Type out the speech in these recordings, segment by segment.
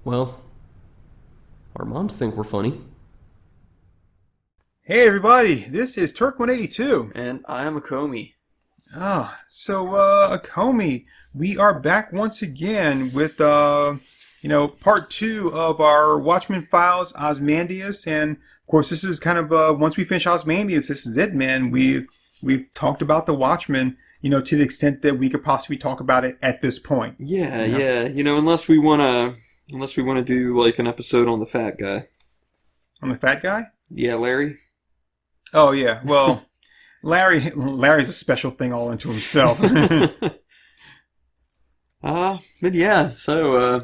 Well, our moms think we're funny. Hey everybody, this is Turk182. And I am Acomi. Acomi, we are back once again with, part two of our Watchmen files, Ozymandias, and of course this is kind of, once we finish Ozymandias, this is it, man. We've talked about the Watchmen, to the extent that we could possibly talk about it at this point. Yeah. Unless we wanna do like an episode on the fat guy. On the fat guy? Yeah, Larry. Oh yeah, well, Larry's a special thing all into himself. But yeah, so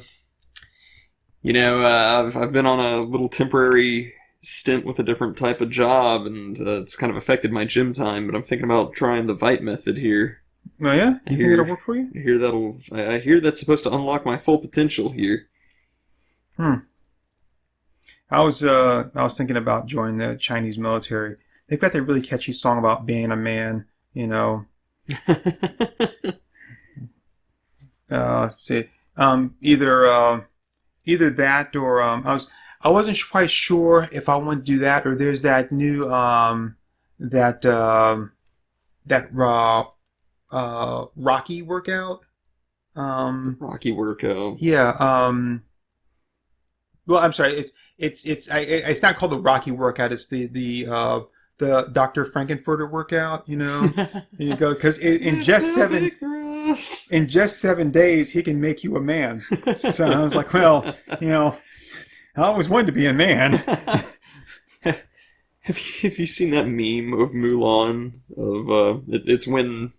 I've been on a little temporary stint with a different type of job, and it's kind of affected my gym time. But I'm thinking about trying the Veidt method here. Oh yeah, you think it'll work for you? I hear that's supposed to unlock my full potential here. I was thinking about joining the Chinese military. They've got that really catchy song about being a man, Let's see. Either that or I wasn't quite sure if I wanted to do that, or there's that new Rocky workout. Rocky workout. Yeah. Well, I'm sorry. It's not called the Rocky workout. It's the Dr. Frankenfurter workout. You go because in just 7 days he can make you a man. So I was like, well, I always wanted to be a man. Have you seen that meme of Mulan? It's when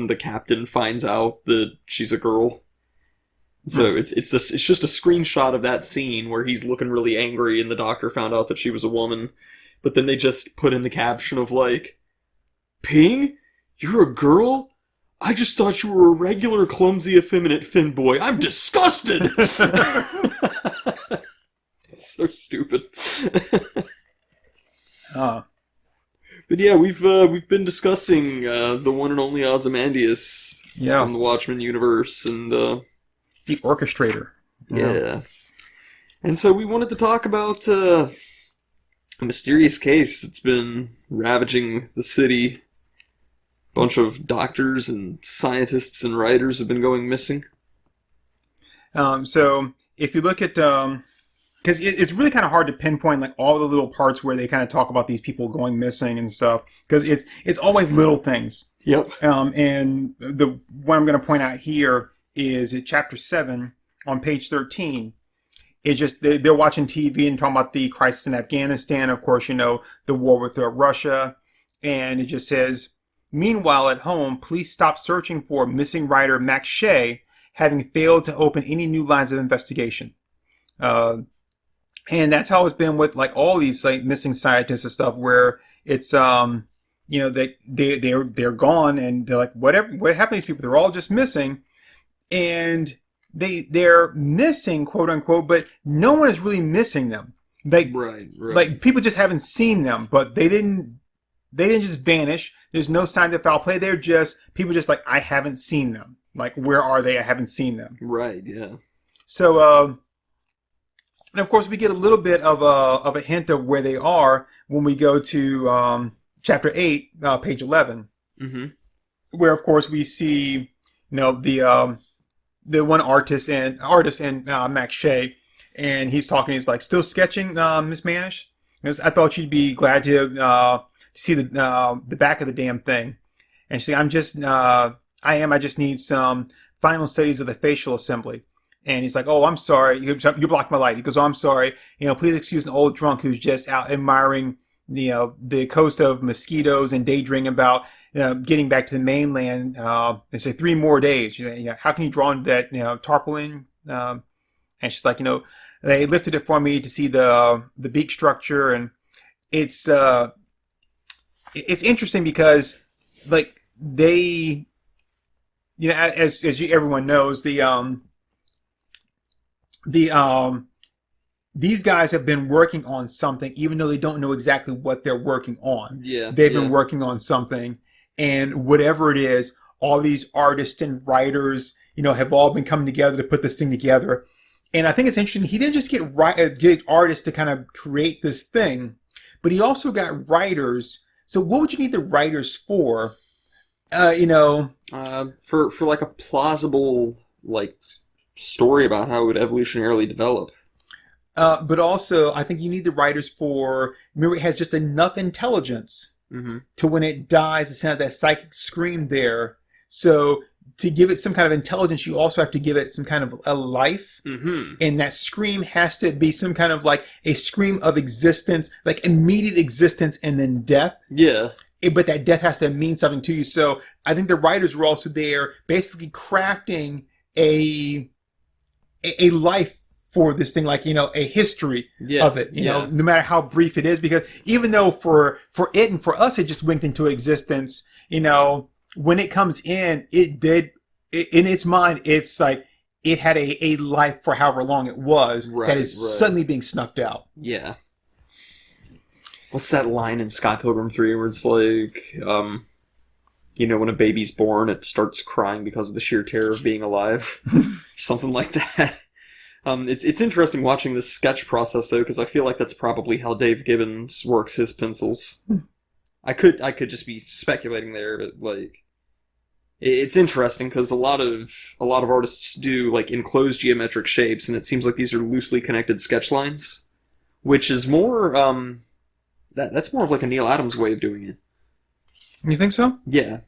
the captain finds out that she's a girl. So it's just a screenshot of that scene where he's looking really angry and the doctor found out that she was a woman, but then they just put in the caption of like, "Ping, you're a girl? I just thought you were a regular clumsy effeminate Finn boy. I'm disgusted." It's so stupid. But yeah, we've been discussing the one and only Ozymandias from the Watchmen universe, and the orchestrator. Yeah. And so we wanted to talk about a mysterious case that's been ravaging the city. A bunch of doctors and scientists and writers have been going missing. So if you look at, because it's really kind of hard to pinpoint like all the little parts where they kind of talk about these people going missing and stuff, because it's always little things. Yep. And the one I'm going to point out here is at chapter 7 on page 13. It's just they're watching TV and talking about the crisis in Afghanistan. Of course, the war with Russia. And it just says, meanwhile, at home, police stopped searching for missing writer Max Shea, having failed to open any new lines of investigation. And that's how it's been with like all these like missing scientists and stuff, where it's they're gone and they're like, what happened to these people? They're all just missing. And they're missing, quote unquote, but no one is really missing them. Right. Like people just haven't seen them, but they didn't just vanish. There's no sign of foul play. They're just people just like, I haven't seen them. Like, where are they? I haven't seen them. Right. Yeah. So, and of course we get a little bit of a hint of where they are when we go to chapter 8, page 11, where of course we see the one artist and Max Shea, and he's talking. He's like, still sketching, Miss Manish? Because I thought you'd be glad to see the back of the damn thing. And she's like, I just need some final studies of the facial assembly. And he's like, oh, I'm sorry. You blocked my light. He goes, oh, I'm sorry. Please excuse an old drunk who's just out admiring the coast of mosquitoes and daydreaming about getting back to the mainland. They say 3 more days. She's like, how can you draw into that tarpaulin? And she's like, they lifted it for me to see the beak structure, and it's interesting because like they, as everyone knows, these guys have been working on something, even though they don't know exactly what they're working on. Yeah, they've been working on something, and whatever it is, all these artists and writers, have all been coming together to put this thing together. And I think it's interesting. He didn't just get artists to kind of create this thing, but he also got writers. So what would you need the writers for? For like a plausible like story about how it would evolutionarily develop. But also, I think you need the writers for. Remember, it has just enough intelligence to when it dies, to send out that psychic scream there. So to give it some kind of intelligence, you also have to give it some kind of a life. And that scream has to be some kind of like a scream of existence, like immediate existence and then death. Yeah. But that death has to mean something to you. So I think the writers were also there basically crafting a life for this thing, like, a history of it, you know, no matter how brief it is, because even though for it and for us, it just winked into existence, when it comes in, it did, in its mind, it's like, it had a life for however long it was that is suddenly being snuffed out. Yeah. What's that line in Scott Pilgrim 3 where it's like, when a baby's born, it starts crying because of the sheer terror of being alive? Something like that. It's interesting watching this sketch process, though, because I feel like that's probably how Dave Gibbons works his pencils. I could just be speculating there, but, like, it's interesting because a lot of artists do, like, enclosed geometric shapes, and it seems like these are loosely connected sketch lines, which is more, that's more of like a Neil Adams way of doing it. You think so? Yeah.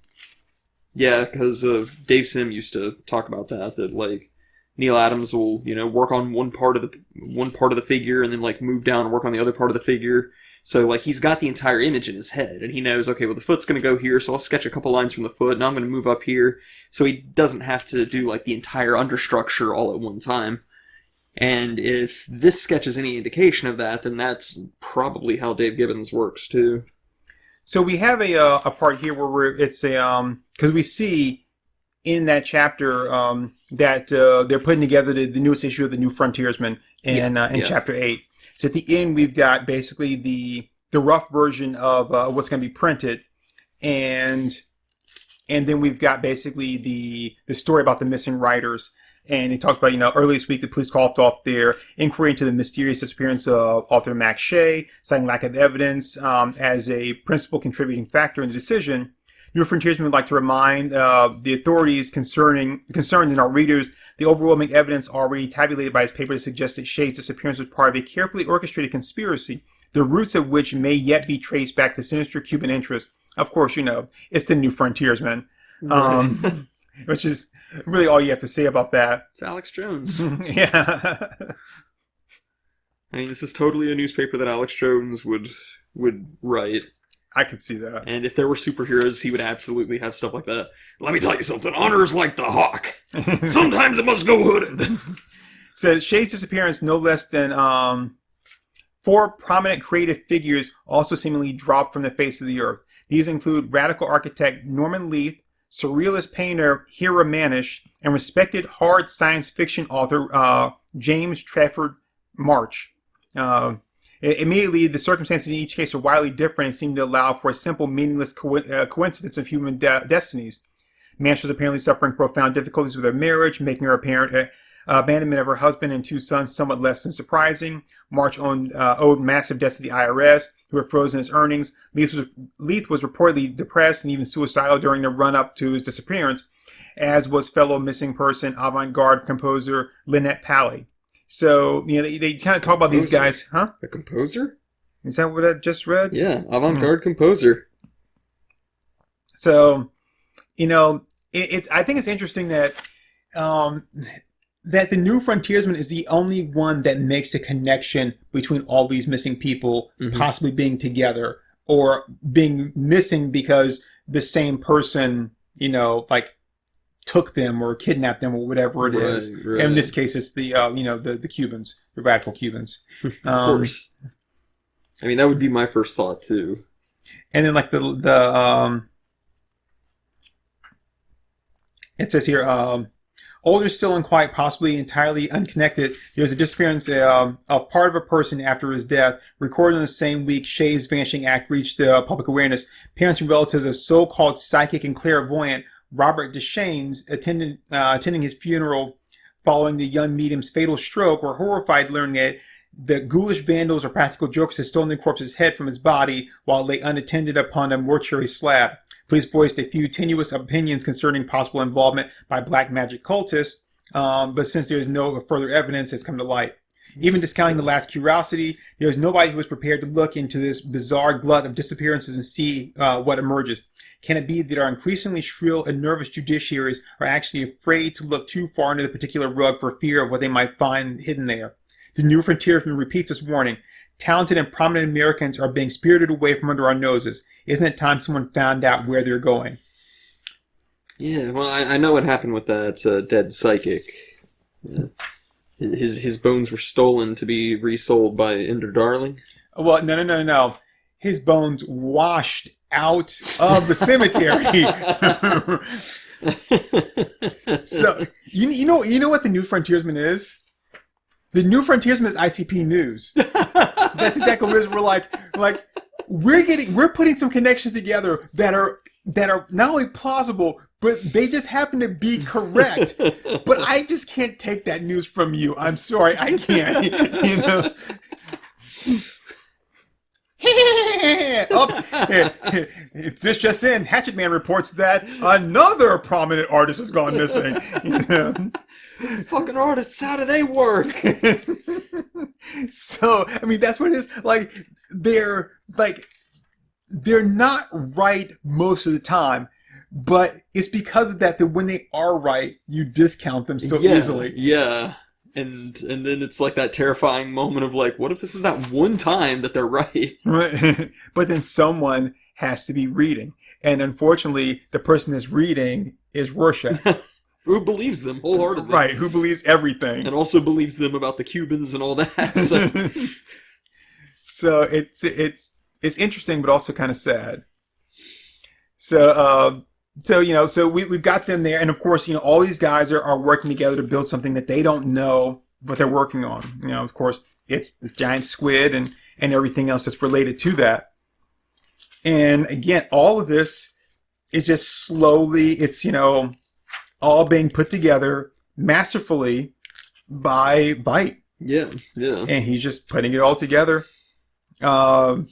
Yeah, because Dave Sim used to talk about that like Neil Adams will, work on one part of the figure and then like move down and work on the other part of the figure. So like he's got the entire image in his head and he knows, okay, well the foot's going to go here, so I'll sketch a couple lines from the foot and I'm going to move up here. So he doesn't have to do like the entire understructure all at one time. And if this sketch is any indication of that, then that's probably how Dave Gibbons works too. So we have a part here where because we see in that chapter that they're putting together the newest issue of the New Frontiersman in chapter 8. So at the end, we've got basically the rough version of what's going to be printed, and then we've got basically the story about the missing writers. And he talks about, earlier this week, the police called off their inquiry into the mysterious disappearance of author Max Shea, citing lack of evidence as a principal contributing factor in the decision. New Frontiersman would like to remind the authorities concerned and our readers the overwhelming evidence already tabulated by his paper suggests that Shea's disappearance was part of a carefully orchestrated conspiracy, the roots of which may yet be traced back to sinister Cuban interests. Of course, it's the New Frontiersman. Which is really all you have to say about that. It's Alex Jones. Yeah. I mean, this is totally a newspaper that Alex Jones would write. I could see that. And if there were superheroes, he would absolutely have stuff like that. Let me tell you something. Honor is like the hawk. Sometimes it must go hooded. So Shea's disappearance, no less than 4 prominent creative figures also seemingly dropped from the face of the earth. These include radical architect Norman Leith, surrealist painter Hira Manish, and respected hard science fiction author James Trafford March. Immediately, the circumstances in each case are wildly different and seem to allow for a simple, meaningless coincidence of human destinies. Manish was apparently suffering profound difficulties with her marriage, making her apparent abandonment of her husband and 2 sons somewhat less than surprising. March owed massive debts to the IRS, who had frozen his earnings. Leith was reportedly depressed and even suicidal during the run-up to his disappearance, as was fellow missing person avant-garde composer Lynette Pally. So, they kind of talk about these guys. Huh? A composer? Is that what I just read? Yeah, avant-garde composer. So, I think it's interesting that that the New Frontiersman is the only one that makes a connection between all these missing people possibly being together or being missing because the same person, took them or kidnapped them or whatever it is. Right. In this case, it's the the Cubans, the radical Cubans. Of course. I mean, that would be my first thought too. And then like it says here, older still and quiet, possibly entirely unconnected. There's a disappearance of part of a person after his death. Recorded in the same week, Shea's vanishing act reached public awareness. Parents and relatives of so-called psychic and clairvoyant Robert Deschaines attending his funeral following the young medium's fatal stroke were horrified learning that the ghoulish vandals or practical jokers had stolen the corpse's head from his body while it lay unattended upon a mortuary slab. Police voiced a few tenuous opinions concerning possible involvement by black magic cultists, but since there is no further evidence, it's come to light. Even discounting the last curiosity, there was nobody who was prepared to look into this bizarre glut of disappearances and see what emerges. Can it be that our increasingly shrill and nervous judiciaries are actually afraid to look too far into the particular rug for fear of what they might find hidden there? The New Frontiersman repeats this warning. Talented and prominent Americans are being spirited away from under our noses. Isn't it time someone found out where they're going? Yeah, well, I know what happened with that dead psychic. Yeah. His bones were stolen to be resold by Ender Darling. Well, no. His bones washed out of the cemetery. So you know what the New Frontiersman is? The New Frontiersman is ICP News. That's exactly what it is. We're like we're putting some connections together that are not only plausible, but they just happen to be correct. But I just can't take that news from you. I'm sorry, I can't. You know. This just in. Hatchet Man reports that another prominent artist has gone missing. You know? Fucking artists, how do they work? So, I mean, that's what it is. They're not right most of the time, but it's because of that when they are right, you discount them so easily. Yeah. And then it's like that terrifying moment of like, what if this is that one time that they're right? Right. But then someone has to be reading. And unfortunately, the person that's reading is Rorschach. Who believes them wholeheartedly. Right, who believes everything. And also believes them about the Cubans and all that. So it's interesting, but also kind of sad. So we've got them there. And of course, all these guys are working together to build something that they don't know what they're working on. Of course, it's this giant squid and everything else that's related to that. And again, all of this is just slowly, it's, all being put together masterfully by Veidt. Yeah. And he's just putting it all together. And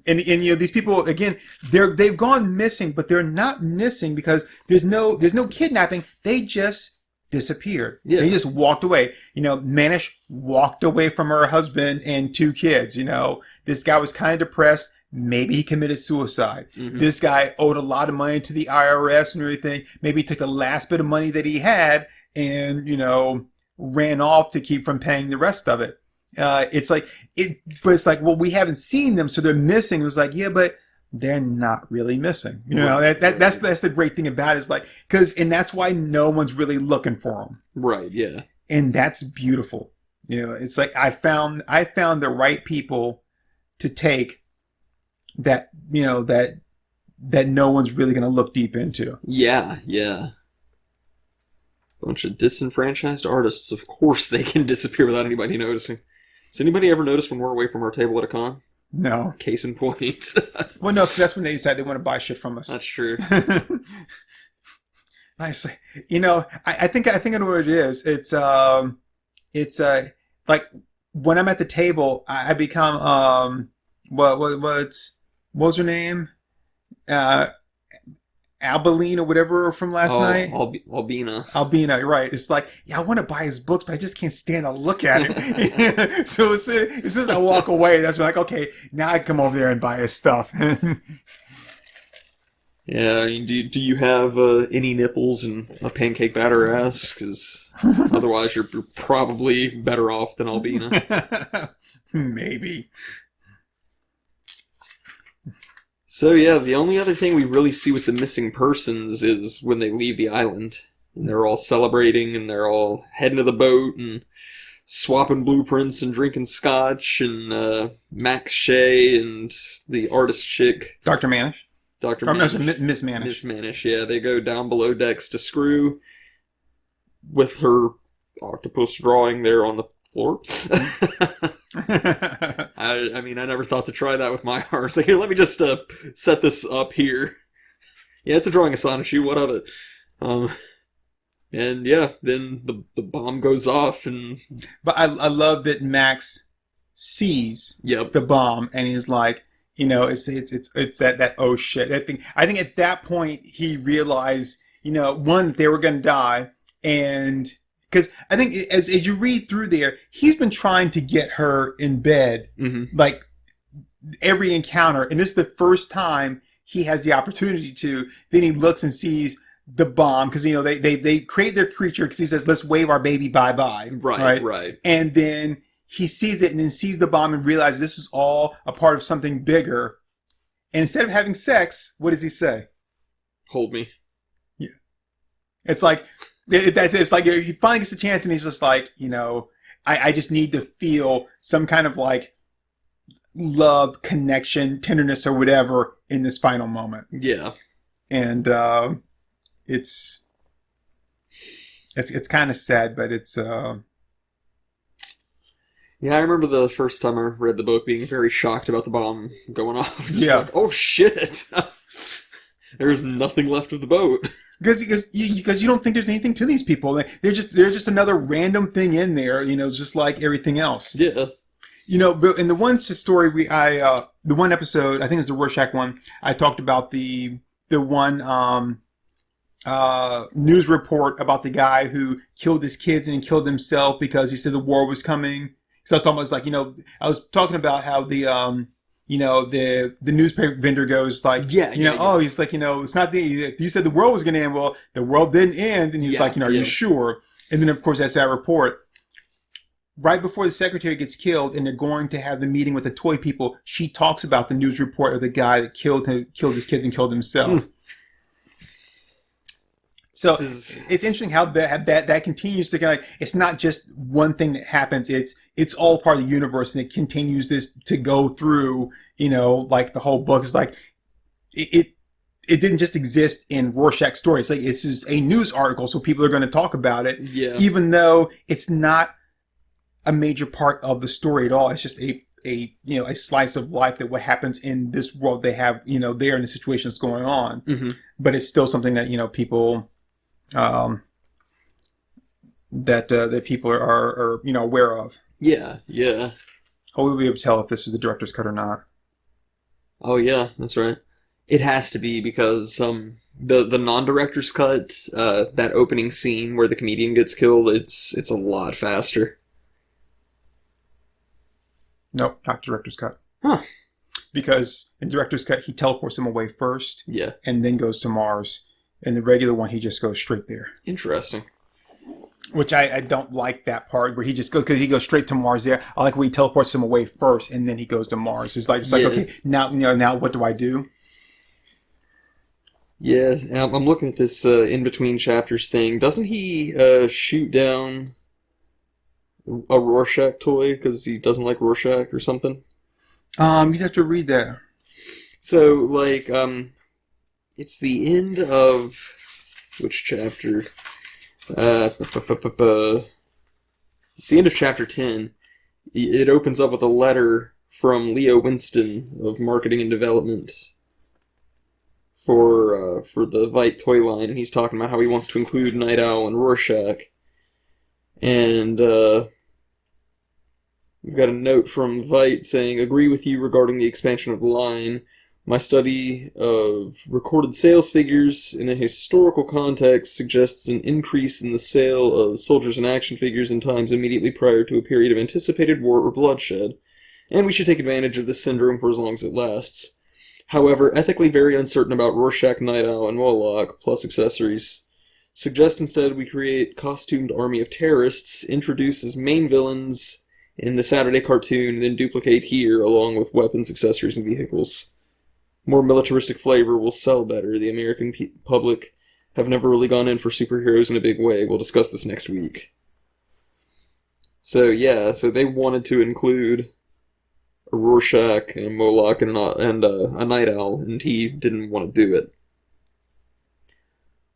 these people, again, they've gone missing, but they're not missing because there's no kidnapping. They just disappeared. Yeah. They just walked away. Manish walked away from her husband and 2 kids. This guy was kind of depressed. Maybe he committed suicide. Mm-hmm. This guy owed a lot of money to the IRS and everything. Maybe he took the last bit of money that he had and, ran off to keep from paying the rest of it. But it's like, well, we haven't seen them, so they're missing. It was like, yeah, but they're not really missing. That's the great thing about it, is like, and that's why no one's really looking for them. Right. Yeah. And that's beautiful. It's like, I found the right people to take that, that no one's really going to look deep into. Yeah. Bunch of disenfranchised artists. Of course they can disappear without anybody noticing. Has anybody ever noticed when we're away from our table at a con? No. Case in point. Well, no, because that's when they decide they want to buy shit from us. That's true. Nicely. I think I know what it is. It's like when I'm at the table, I become, what was her name? Albalene or whatever from last night. Albina, right. It's like, I want to buy his books, but I just can't stand to look at him. So as soon as I walk away, that's when I'm like, okay, now I come over there and buy his stuff. Yeah, do you have any nipples and a pancake batter ass? Because otherwise you're probably better off than Albina. Maybe. So yeah, the only other thing we really see with the missing persons is when they leave the island. And they're all celebrating, and they're all heading to the boat, and swapping blueprints, and drinking scotch, and Max Shea, and the artist chick. Dr. Manish. Miss Manish. Miss Manish, yeah. They go down below decks to Screw with her octopus drawing there on the floor. I mean, I never thought to try that with my art. It's like, here, let me just set this up here. Yeah, it's a drawing of Sonichu. What of it? And yeah, then the bomb goes off, and But I love that Max sees yep, the bomb and he's like, it's that oh shit. I think at that point he realized, one, they were gonna die, and because I think as you read through there, he's been trying to get her in bed, like every encounter, and this is the first time he has the opportunity to. Then he looks and sees the bomb because they create their creature because he says, let's wave our baby bye bye, right, and then he sees it and then sees the bomb and realizes this is all a part of something bigger. And instead of having sex, what does he say? Hold me. Yeah, it's like it's like he finally gets a chance and he's just like, I just need to feel some kind of like love, connection, tenderness, or whatever in this final moment. Yeah, and it's kind of sad, but it's yeah. I remember the first time I read the book being very shocked about the bomb going off. Just yeah, like, oh shit, there's nothing left of the boat. Because you don't think there's anything to these people. They're just another random thing in there, just like everything else. Yeah. But in the one story the one episode, I think it's the Rorschach one, I talked about the one news report about the guy who killed his kids and killed himself because he said the war was coming. So I was talking about, I was talking about how the newspaper vendor goes like, oh, he's like, it's not you said the world was going to end. Well, the world didn't end. And he's like, are you sure? And then, of course, that's that report. Right before the secretary gets killed and they're going to have the meeting with the toy people, she talks about the news report of the guy that killed his kids and killed himself. So it's interesting how that continues to kind of, it's not just one thing that happens. It's all part of the universe, and it continues this to go through, like the whole book is like, it didn't just exist in Rorschach's story. It's like, it's just a news article. So people are going to talk about it, even though it's not a major part of the story at all. It's just a slice of life that what happens in this world they have, there in the situation that's going on. But it's still something that, people, that people are aware of. Yeah. Hopefully we'll be able to tell if this is the director's cut or not. Oh yeah, that's right. It has to be because the non-director's cut, that opening scene where the comedian gets killed, it's a lot faster. Nope, not director's cut. Huh. Because in director's cut, he teleports him away first. Yeah. And then goes to Mars. In the regular one, he just goes straight there. Interesting. Which I don't like that part where he just goes, because he goes straight to Mars there. I like when he teleports him away first and then he goes to Mars. It's like okay, now what do I do? Yeah, I'm looking at this in between chapters thing. Doesn't he shoot down a Rorschach toy because he doesn't like Rorschach or something? You'd have to read that. So like it's the end of which chapter? It's the end of chapter 10. It opens up with a letter from Leo Winston of Marketing and Development for the Veidt toy line, and he's talking about how he wants to include Night Owl and Rorschach. And we've got a note from Veidt saying, "Agree with you regarding the expansion of the line. My study of recorded sales figures in a historical context suggests an increase in the sale of soldiers and action figures in times immediately prior to a period of anticipated war or bloodshed, and we should take advantage of this syndrome for as long as it lasts. However, ethically very uncertain about Rorschach, Night Owl, and Moloch, plus accessories. Suggest instead we create costumed army of terrorists, introduce as main villains in the Saturday cartoon, then duplicate here along with weapons, accessories, and vehicles. More militaristic flavor will sell better. The American public have never really gone in for superheroes in a big way. We'll discuss this next week." So yeah, so they wanted to include a Rorschach and a Moloch and a Night Owl, and he didn't want to do it.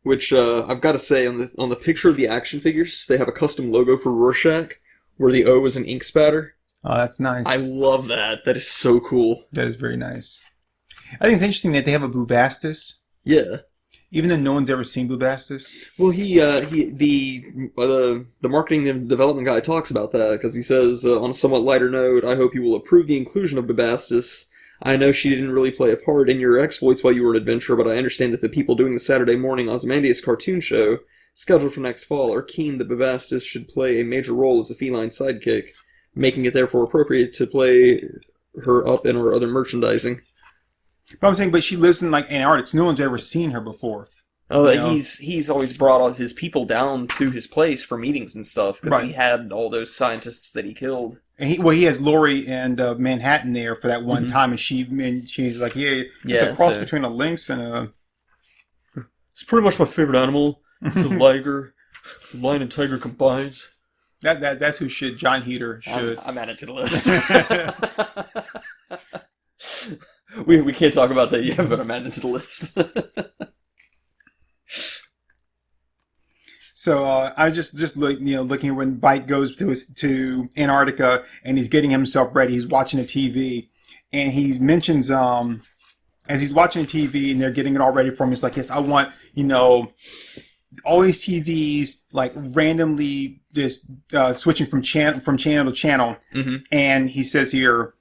Which I've got to say, on the picture of the action figures, they have a custom logo for Rorschach, where the O is an ink spatter. Oh, that's nice. I love that. That is so cool. That is very nice. I think it's interesting that they have a Bubastis. Yeah. Even though no one's ever seen Bubastis? Well, the marketing and development guy talks about that because he says, on a somewhat lighter note, I hope you will approve the inclusion of Bubastis. I know she didn't really play a part in your exploits while you were an adventurer, but I understand that the people doing the Saturday morning Ozymandias cartoon show, scheduled for next fall, are keen that Bubastis should play a major role as a feline sidekick, making it therefore appropriate to play her up in our other merchandising. But I'm saying, but she lives in like Antarctica. No one's ever seen her before. Oh, he's always brought all his people down to his place for meetings and stuff because he had all those scientists that he killed. And he has Lori and Manhattan there for that one time, and she's like, it's a cross between a lynx and a. It's pretty much my favorite animal. It's a liger, lion and tiger combined. That's who John Heater should. I'm adding it to the list. We can't talk about that yet, but I'm adding it to the list. So I just looking when Veidt goes to Antarctica and he's getting himself ready. He's watching the TV, and he mentions as he's watching the TV and they're getting it all ready for him. He's like, yes, I want all these TVs like randomly just switching from channel to channel. Mm-hmm. And he says here,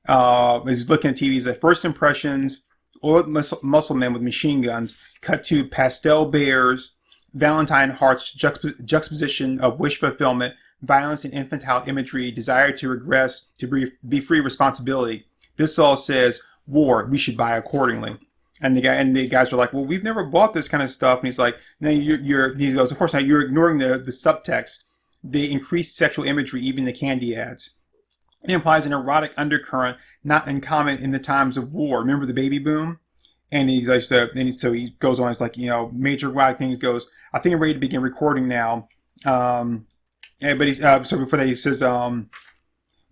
as he's looking at TV, he's like, first impressions, oiled muscle men with machine guns, cut to pastel bears, Valentine hearts, juxtaposition of wish fulfillment, violence and infantile imagery, desire to regress, to be free of responsibility. This all says, war, we should buy accordingly. And the guys are like, well, we've never bought this kind of stuff. And he's like, no, he goes, of course not, you're ignoring the subtext, the increased sexual imagery, even the candy ads. It implies an erotic undercurrent not uncommon in the times of war. Remember the baby boom? And he's like, so he goes on. It's like, major erotic things. Goes, I think I'm ready to begin recording now. But he's so before that he says,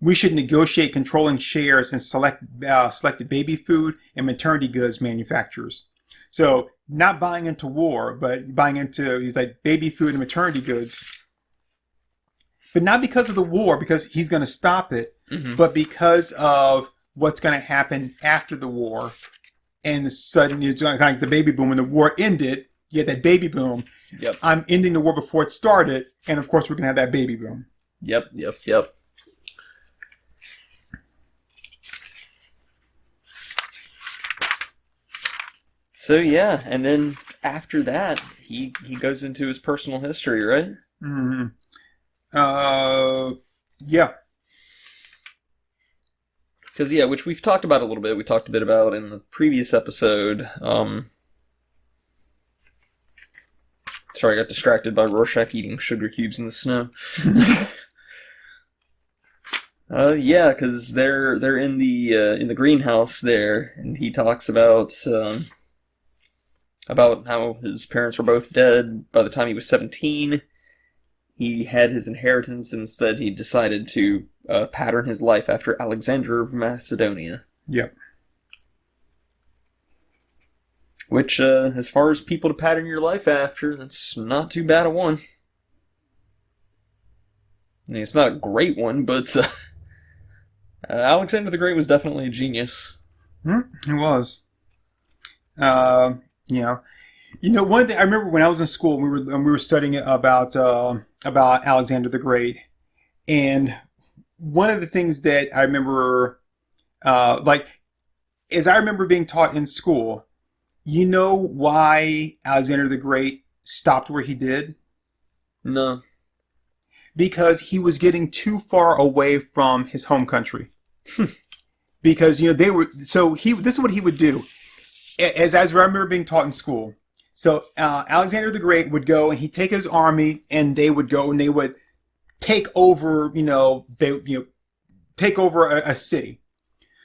we should negotiate controlling shares in selected baby food and maternity goods manufacturers. So not buying into war, but buying into he's like baby food and maternity goods. But not because of the war, because he's going to stop it, but because of what's going to happen after the war. And the sudden, it's kind of like the baby boom. When the war ended, you had that baby boom. Yep. I'm ending the war before it started. And of course, we're going to have that baby boom. Yep. So, yeah. And then after that, he goes into his personal history, right? Mm-hmm. Yeah. Because, which we've talked about a little bit. We talked a bit about in the previous episode. Sorry, I got distracted by Rorschach eating sugar cubes in the snow. Because they're in the greenhouse there, and he talks about how his parents were both dead by the time he was 17. He had his inheritance, and instead he decided to pattern his life after Alexander of Macedonia. Yep. Which, as far as people to pattern your life after, that's not too bad a one. I mean, it's not a great one, but Alexander the Great was definitely a genius. He was. One thing I remember when I was in school, we were studying about Alexander the Great, and one of the things that I remember, as I remember being taught in school, you know why Alexander the Great stopped where he did? No. Because he was getting too far away from his home country. Because they were this is what he would do. As I remember being taught in school. So Alexander the Great would go and he'd take his army and they would go and they would take over, take over a city.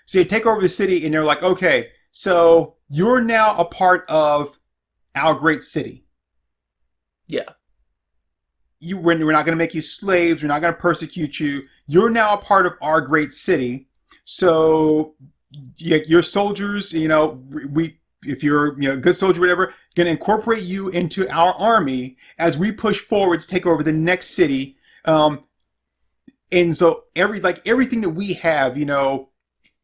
So you take over the city and they're like, okay, so you're now a part of our great city. Yeah. We're not going to make you slaves. We're not going to persecute you. You're now a part of our great city. So your soldiers, if you're a good soldier, whatever, going to incorporate you into our army as we push forward to take over the next city. And so everything that we have,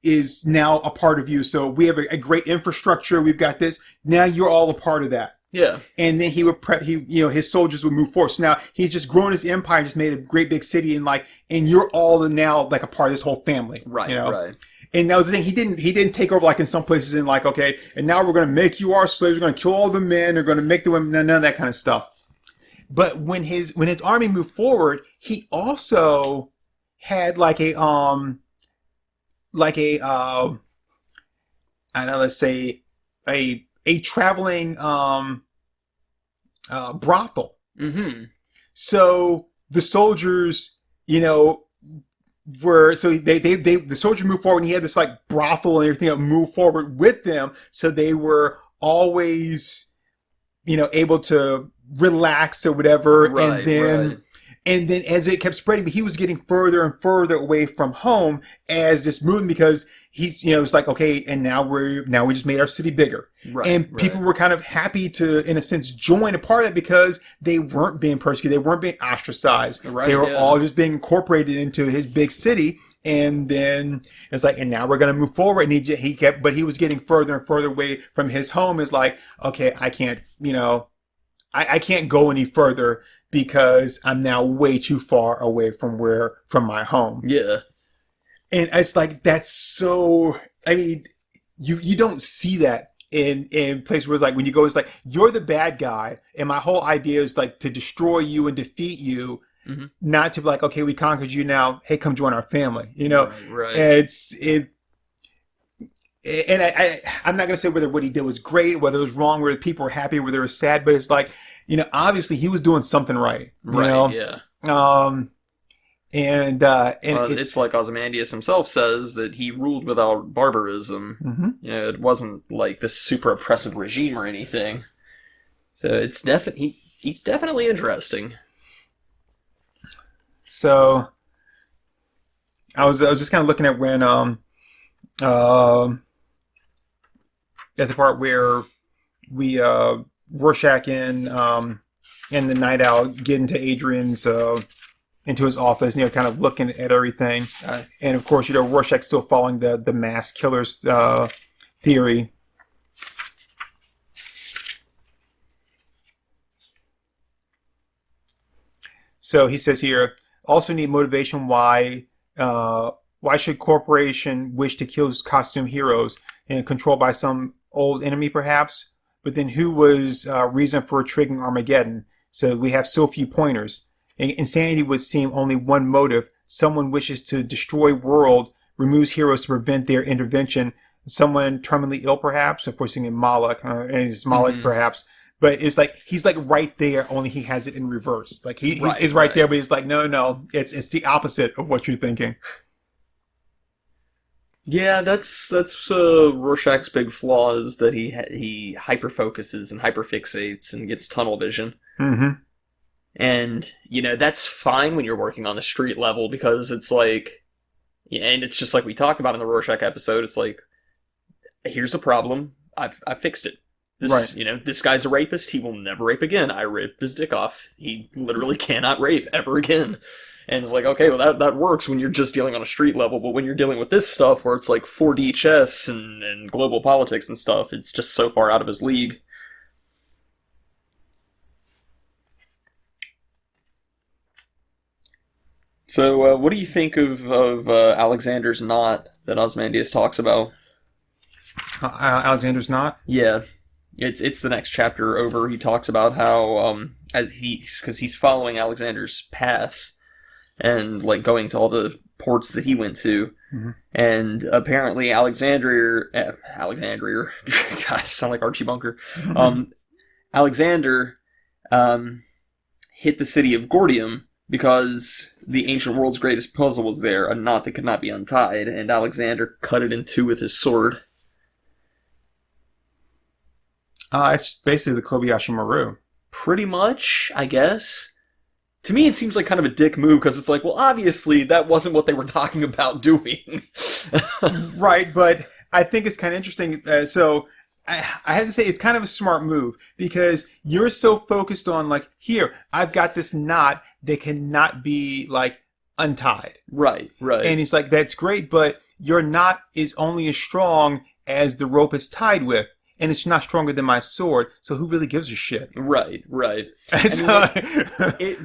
is now a part of you. So we have a great infrastructure. We've got this. Now you're all a part of that. Yeah. And then his soldiers would move forward. So now he's just grown his empire and just made a great big city, and you're all now like a part of this whole family. Right, you know? right. And that was the thing. He didn't take over like in some places and like, okay, and now we're going to make you our slaves. We're going to kill all the men. We're going to make the women. None of that kind of stuff. But when his army moved forward, he also had I don't know, let's say a traveling brothel. Mm-hmm. So the soldiers, the soldiers moved forward, and he had this like brothel and everything that moved forward with them. So they were always, able to relax or whatever. Right, and then as it kept spreading, but he was getting further and further away from home as this movement, because he's, it's like, okay, and now we just made our city bigger. Right, and people were kind of happy to, in a sense, join a part of it because they weren't being persecuted. They weren't being ostracized. Right, they were all just being incorporated into his big city. And then it's like, and now we're going to move forward. And but he was getting further and further away from his home. Is like, okay, I can't, I can't go any further because I'm now way too far away from my home. Yeah. And it's like, that's so, I mean, you don't see that in places where it's like, when you go, it's like, you're the bad guy. And my whole idea is like to destroy you and defeat you, mm-hmm. not to be like, okay, we conquered you now. Hey, come join our family. Right. And I'm not going to say whether what he did was great, whether it was wrong, whether people were happy, whether it was sad, but it's like, obviously he was doing something right. Yeah. And it's like Ozymandias himself says that he ruled without barbarism. Mm-hmm. It wasn't like this super oppressive regime or anything. So it's he's definitely interesting. So I was just kind of looking at when at the part where we Rorschach and the Night Owl get into Adrian's into his office, kind of looking at everything. Right. And of course, Rorschach's still following the mass killers theory. So he says here, also need motivation why should corporation wish to kill costume heroes and controlled by some old enemy perhaps? But then who was reason for triggering Armageddon? So we have so few pointers. Insanity would seem only one motive. Someone wishes to destroy world, removes heroes to prevent their intervention. Someone terminally ill, perhaps. Of course, thinking Moloch, and it's Moloch, perhaps. But it's like he's like right there. Only he has it in reverse. Like he's right there, but he's like, no, it's the opposite of what you're thinking. Yeah, that's Rorschach's big flaw is that he hyper focuses and hyper fixates and gets tunnel vision. Mm-hmm. And, that's fine when you're working on the street level because it's like, and it's just like we talked about in the Rorschach episode, it's like, here's a problem, I've fixed it. This, right. This guy's a rapist, he will never rape again. I ripped his dick off. He literally cannot rape ever again. And it's like, okay, well that works when you're just dealing on a street level, but when you're dealing with this stuff where it's like 4D chess and global politics and stuff, it's just so far out of his league. So, what do you think of Alexander's knot that Ozymandias talks about? Alexander's knot? Yeah, it's the next chapter over. He talks about how because he's following Alexander's path and like going to all the ports that he went to, mm-hmm. and apparently Alexandria. God, I sound like Archie Bunker. Mm-hmm. Alexander hit the city of Gordium because the ancient world's greatest puzzle was there, a knot that could not be untied, and Alexander cut it in two with his sword. It's basically the Kobayashi Maru. Pretty much, I guess. To me, it seems like kind of a dick move, because it's like, well, obviously, that wasn't what they were talking about doing. Right, but I think it's kind of interesting. So I have to say it's kind of a smart move, because you're so focused on, like, here, I've got this knot that cannot be, like, untied. Right. And he's like, that's great, but your knot is only as strong as the rope it's tied with. and it's not stronger than my sword, so who really gives a shit? Right. So,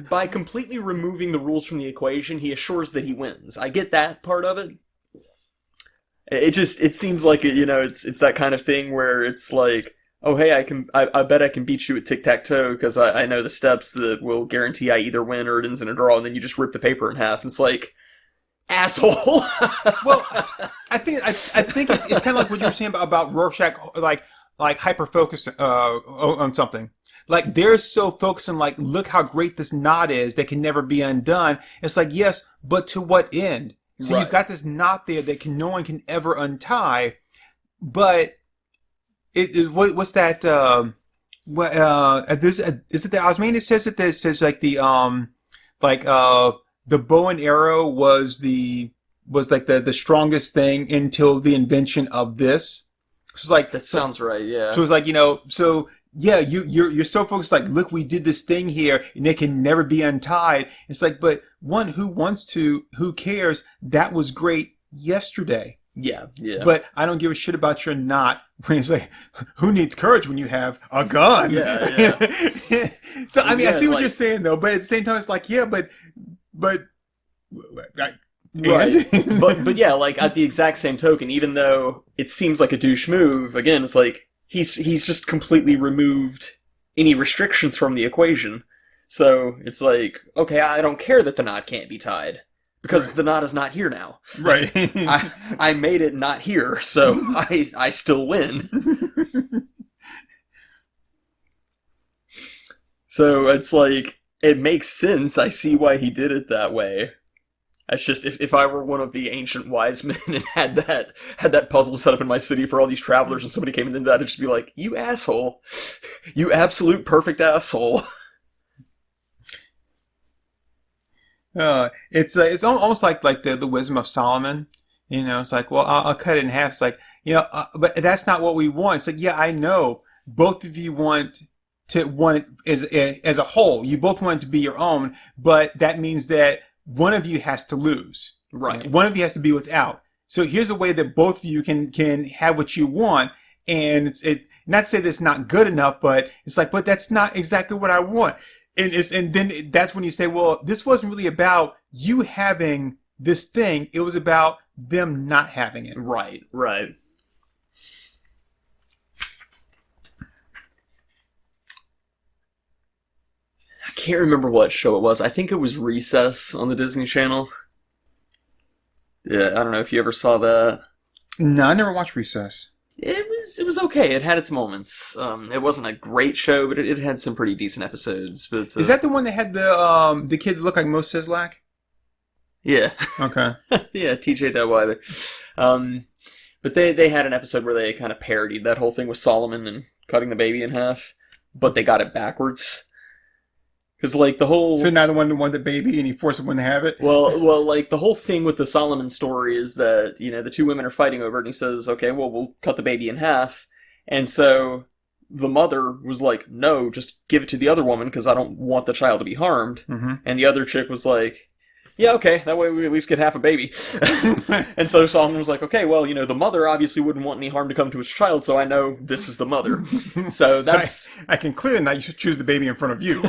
By completely removing the rules from the equation, he assures that he wins. I get that part of it. It seems like, it's that kind of thing where it's like, oh, hey, I bet I can beat you at tic-tac-toe because I know the steps that will guarantee I either win or it ends in a draw, and then you just rip the paper in half. And it's like, asshole. well, I think it's kind of like what you were saying about Rorschach, like hyper focus on something. Like they're so focused on like, look how great this knot is that can never be undone. It's like, yes, but to what end? So You've got this knot there that no one can ever untie, but what's that? Is it the Ozymandias says it? That says like the bow and arrow was like the strongest thing until the invention of this. So it's like that sounds right, yeah. So it's like yeah, you're so focused like, look, we did this thing here and it can never be untied. It's like, but who cares? That was great yesterday. Yeah. But I don't give a shit about your knot. It's like, who needs courage when you have a gun? Yeah. So I mean, I see what you're saying though, but at the same time, it's like, yeah, but. Right. but yeah, like at the exact same token, even though it seems like a douche move, again, it's like he's just completely removed any restrictions from the equation. So it's like, okay, I don't care that the knot can't be tied because the knot is not here now. Right. I made it not here, so I still win. So it's like, it makes sense. I see why he did it that way. It's just, if I were one of the ancient wise men and had that puzzle set up in my city for all these travelers and somebody came into that, I'd just be like, you asshole. You absolute perfect asshole. It's almost like the wisdom of Solomon. It's like, well, I'll cut it in half. It's like, but that's not what we want. It's like, yeah, I know. Both of you want it as a whole. You both want it to be your own, but that means that one of you has to lose. Right. One of you has to be without. So here's a way that both of you can have what you want. And it's not to say that's not good enough, but it's like, but that's not exactly what I want. And then that's when you say, well, this wasn't really about you having this thing. It was about them not having it. Right. I can't remember what show it was. I think it was Recess on the Disney Channel. Yeah, I don't know if you ever saw that. No, I never watched Recess. It was okay. It had its moments. It wasn't a great show, but it had some pretty decent episodes. But is that the one that had the kid that looked like Mo Sislak? Yeah. Okay. Yeah, TJ Detweiler. But they had an episode where they kind of parodied that whole thing with Solomon and cutting the baby in half, but they got it backwards. Because, like, the whole... So now the one that wanted the baby and he forced someone to have it? Well, like, the whole thing with the Solomon story is that, the two women are fighting over it, and he says, okay, well, we'll cut the baby in half. And so the mother was like, no, just give it to the other woman, because I don't want the child to be harmed. Mm-hmm. And the other chick was like, yeah, okay, that way we at least get half a baby. And so Solomon was like, okay, well, the mother obviously wouldn't want any harm to come to his child, so I know this is the mother. So that's... So I can clearly not choose the baby in front of you.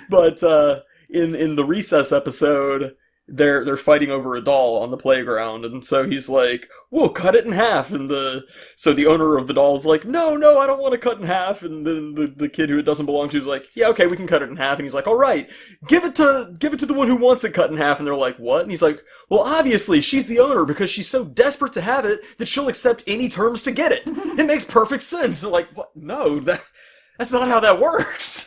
But in the Recess episode, they're fighting over a doll on the playground, and so he's like, we'll cut it in half, and so the owner of the doll's like, no, I don't want to cut in half, and then the kid who it doesn't belong to is like, yeah, okay, we can cut it in half, and he's like, all right, give it to the one who wants it cut in half, and they're like, what? And he's like, well, obviously, she's the owner, because she's so desperate to have it that she'll accept any terms to get it. It makes perfect sense. They're like, what? No, that's not how that works.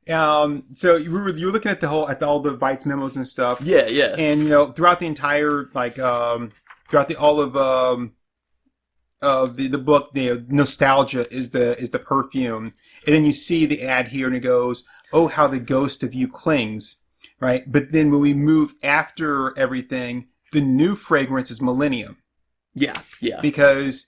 So you were looking at all the Veidt's memos and stuff. Yeah. And throughout the entire all of the book, nostalgia is the perfume, and then you see the ad here, and it goes, "Oh, how the ghost of you clings," right? But then when we move after everything, the new fragrance is Millennium. Yeah. Because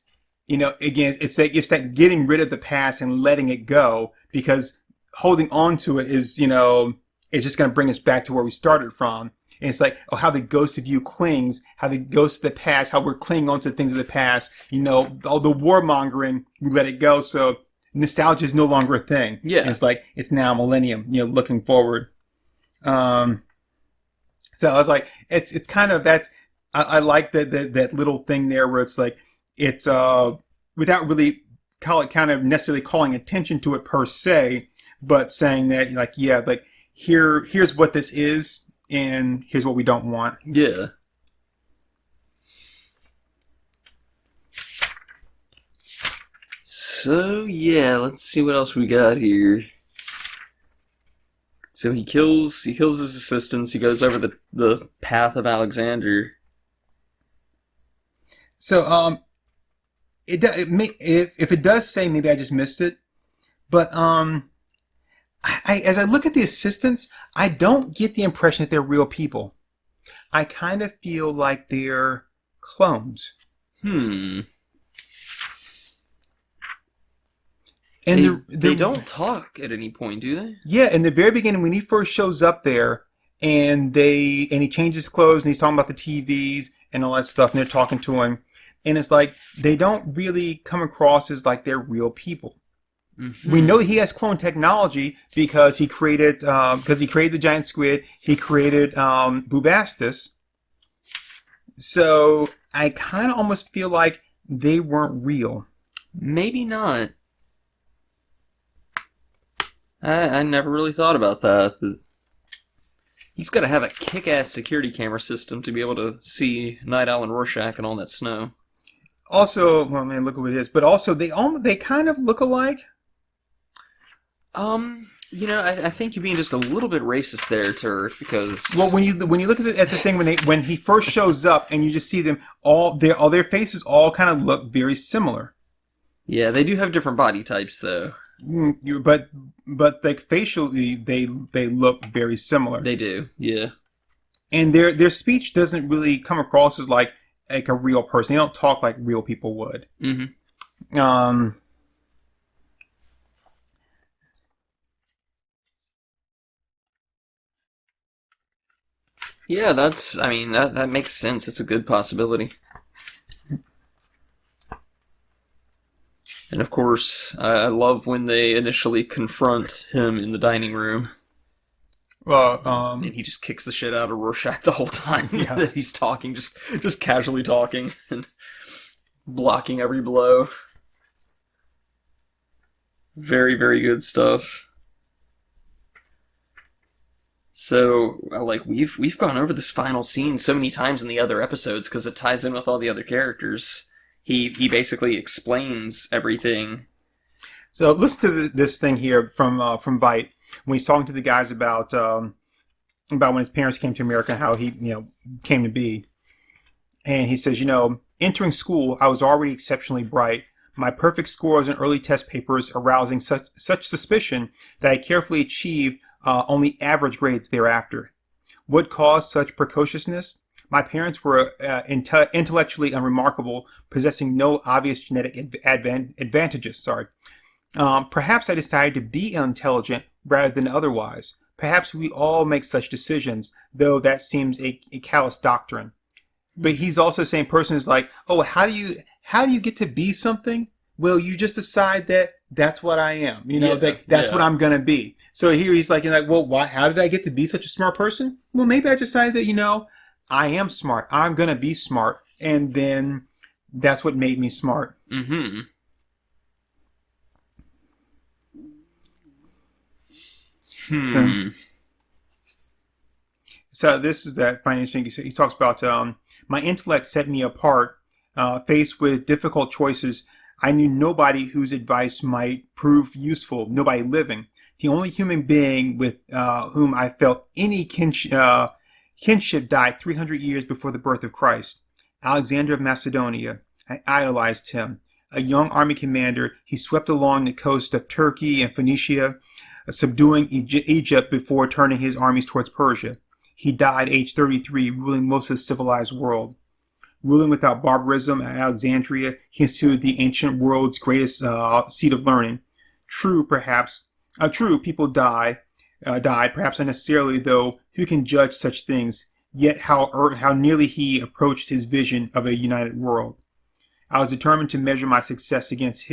again, it's that getting rid of the past and letting it go, because holding on to it is, it's just going to bring us back to where we started from. And it's like, oh, how the ghost of you clings, how the ghost of the past, how we're clinging on to things of the past. You know, all the warmongering, we let it go. So nostalgia is no longer a thing. Yeah. And it's like, it's now millennium, you know, looking forward. So I was like, it's kind of, I like that little thing there where it's like, it's, without really kind of necessarily calling attention to it per se, but saying that like, yeah, like here's what this is and here's what we don't want. Yeah. So yeah, let's see what else we got here. So he kills his assistants. He goes over the path of Alexander. So if it does say, maybe I just missed it, but as I look at the assistants, I don't get the impression that they're real people. I kind of feel like they're clones. And they don't talk at any point, do they? Yeah, in the very beginning, when he first shows up there, and he changes clothes, and he's talking about the TVs and all that stuff, and they're talking to him, and it's like they don't really come across as like they're real people. Mm-hmm. We know he has clone technology because he created the giant squid. He created Bubastis. So I kind of almost feel like they weren't real. Maybe not. I never really thought about that, but he's got to have a kick-ass security camera system to be able to see Night Owl and Rorschach and all that snow. Also, well, man, look what it is. But also, they kind of look alike. You know, I think you're being just a little bit racist there, Turk, because well, when you look at the thing when he first shows up and you just see them all their faces all kind of look very similar. Yeah, they do have different body types, though. But like facially, they look very similar. They do, yeah. And their speech doesn't really come across as like a real person. They don't talk like real people would. Mm-hmm. Yeah, that makes sense. It's a good possibility. And of course, I love when they initially confront him in the dining room. Well, and he just kicks the shit out of Rorschach the whole time yeah. that he's talking, just casually talking and blocking every blow. Very, very good stuff. So, like, we've gone over this final scene so many times in the other episodes because it ties in with all the other characters. He basically explains everything. So listen to this thing here from Veidt when he's talking to the guys about when his parents came to America, how he came to be, and he says, entering school, I was already exceptionally bright. My perfect scores in early test papers arousing such suspicion that I carefully achieved only average grades thereafter. What caused such precociousness? My parents were intellectually unremarkable, possessing no obvious genetic advantages. Perhaps I decided to be intelligent rather than otherwise. Perhaps we all make such decisions, though that seems a callous doctrine. But he's also saying, person is like, oh, how do you get to be something? Well, you just decide that that's what I am. That's what I'm gonna be. So here he's like, well, why? How did I get to be such a smart person? Well, maybe I decided that I am smart. I'm going to be smart. And then that's what made me smart. Mm-hmm. So this is that financial thing. He talks about, my intellect set me apart. Faced with difficult choices, I knew nobody whose advice might prove useful, nobody living. The only human being with whom I felt any kinship died 300 years before the birth of Christ. Alexander of Macedonia. I idolized him. A young army commander, he swept along the coast of Turkey and Phoenicia, subduing Egypt before turning his armies towards Persia. He died aged 33, ruling most of the civilized world. Ruling without barbarism at Alexandria, he instituted the ancient world's greatest seat of learning. True, people died, perhaps unnecessarily, though who can judge such things? yet how nearly he approached his vision of a united world. I was determined to measure my success against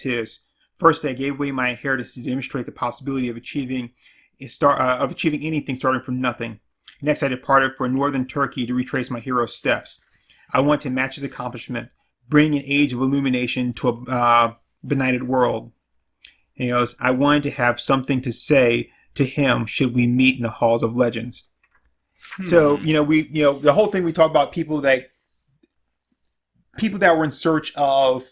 his. First, I gave away my inheritance to demonstrate the possibility of achieving anything starting from nothing. Next, I departed for northern Turkey to retrace my hero's steps. I want to match his accomplishment, bring an age of illumination to a benighted world. He goes, I wanted to have something to say to him should we meet in the halls of legends. So, the whole thing we talk about people that were in search of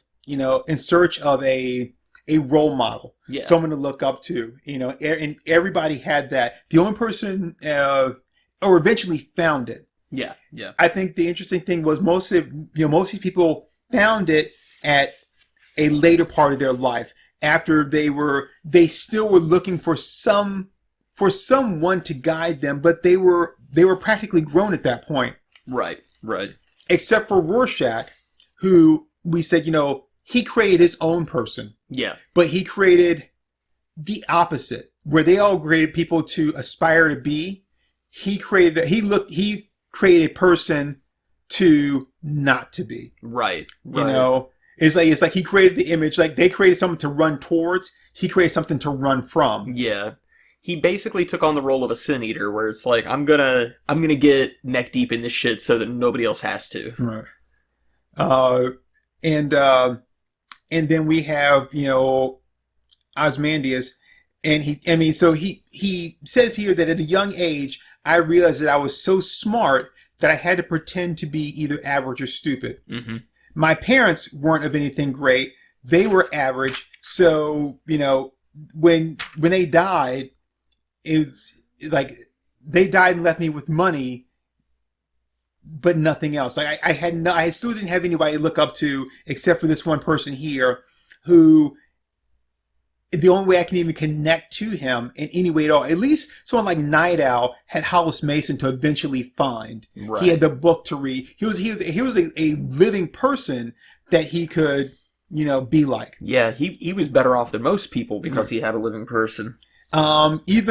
a role model, someone to look up to, and everybody had that. The only person, or eventually found it. Yeah. I think the interesting thing was most of these people found it at a later part of their life, after they still were looking for someone to guide them, but they were practically grown at that point. Right. Except for Rorschach, who we said, he created his own person. Yeah. But he created the opposite, where they all created people to aspire to be. He created a person to not to be. Right. It's like he created the image, like they created something to run towards, he created something to run from. Yeah. He basically took on the role of a sin eater, where it's like, I'm gonna get neck deep in this shit so that nobody else has to. Right. And then we have, Ozymandias, and he says here that at a young age, I realized that I was so smart that I had to pretend to be either average or stupid. Mm-hmm. My parents weren't of anything great. They were average. So, when they died, it's like they died and left me with money, but nothing else. Like I still didn't have anybody to look up to except for this one person here, who the only way I can even connect to him in any way at all, at least someone like Night Owl had Hollis Mason to eventually find. Right. He had the book to read. He was a living person that he could, be like. Yeah, he was better off than most people because he had a living person. I keep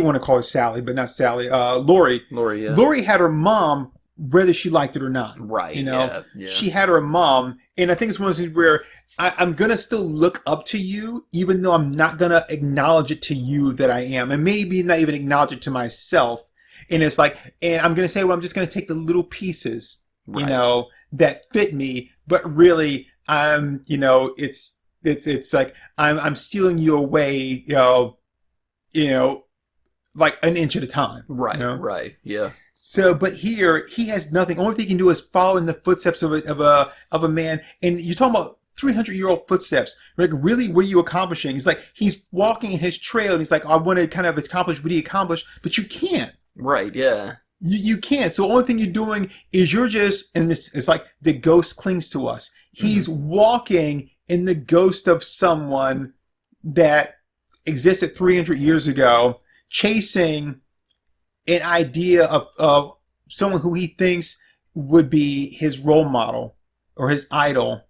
wanting to call her Sally, but not Sally. Lori. Lori, yeah. Lori had her mom, whether she liked it or not. Right. Yeah. She She had her mom, and I think it's one of those things where I'm gonna still look up to you, even though I'm not gonna acknowledge it to you that I am, and maybe not even acknowledge it to myself. And it's like, and I'm gonna say, well, I'm just gonna take the little pieces, right. That fit me, but really, it's like I'm stealing you away, like an inch at a time. Right. Right. Yeah. So, but here he has nothing. Only thing he can do is follow in the footsteps of a man. And you're talking about 300-year-old footsteps. Like, really, what are you accomplishing? He's like, he's walking in his trail, and he's like, I want to kind of accomplish what he accomplished, but you can't. Right. Yeah. You can't. So the only thing you're doing is and it's like the ghost clings to us. He's walking in the ghost of someone that existed 300 years ago, chasing an idea of someone who he thinks would be his role model or his idol,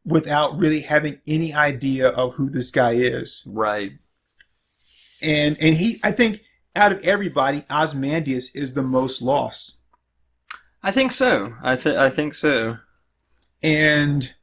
without really having any idea of who this guy is. Right. And I think out of everybody, Ozymandias is the most lost. I think so. I think so. And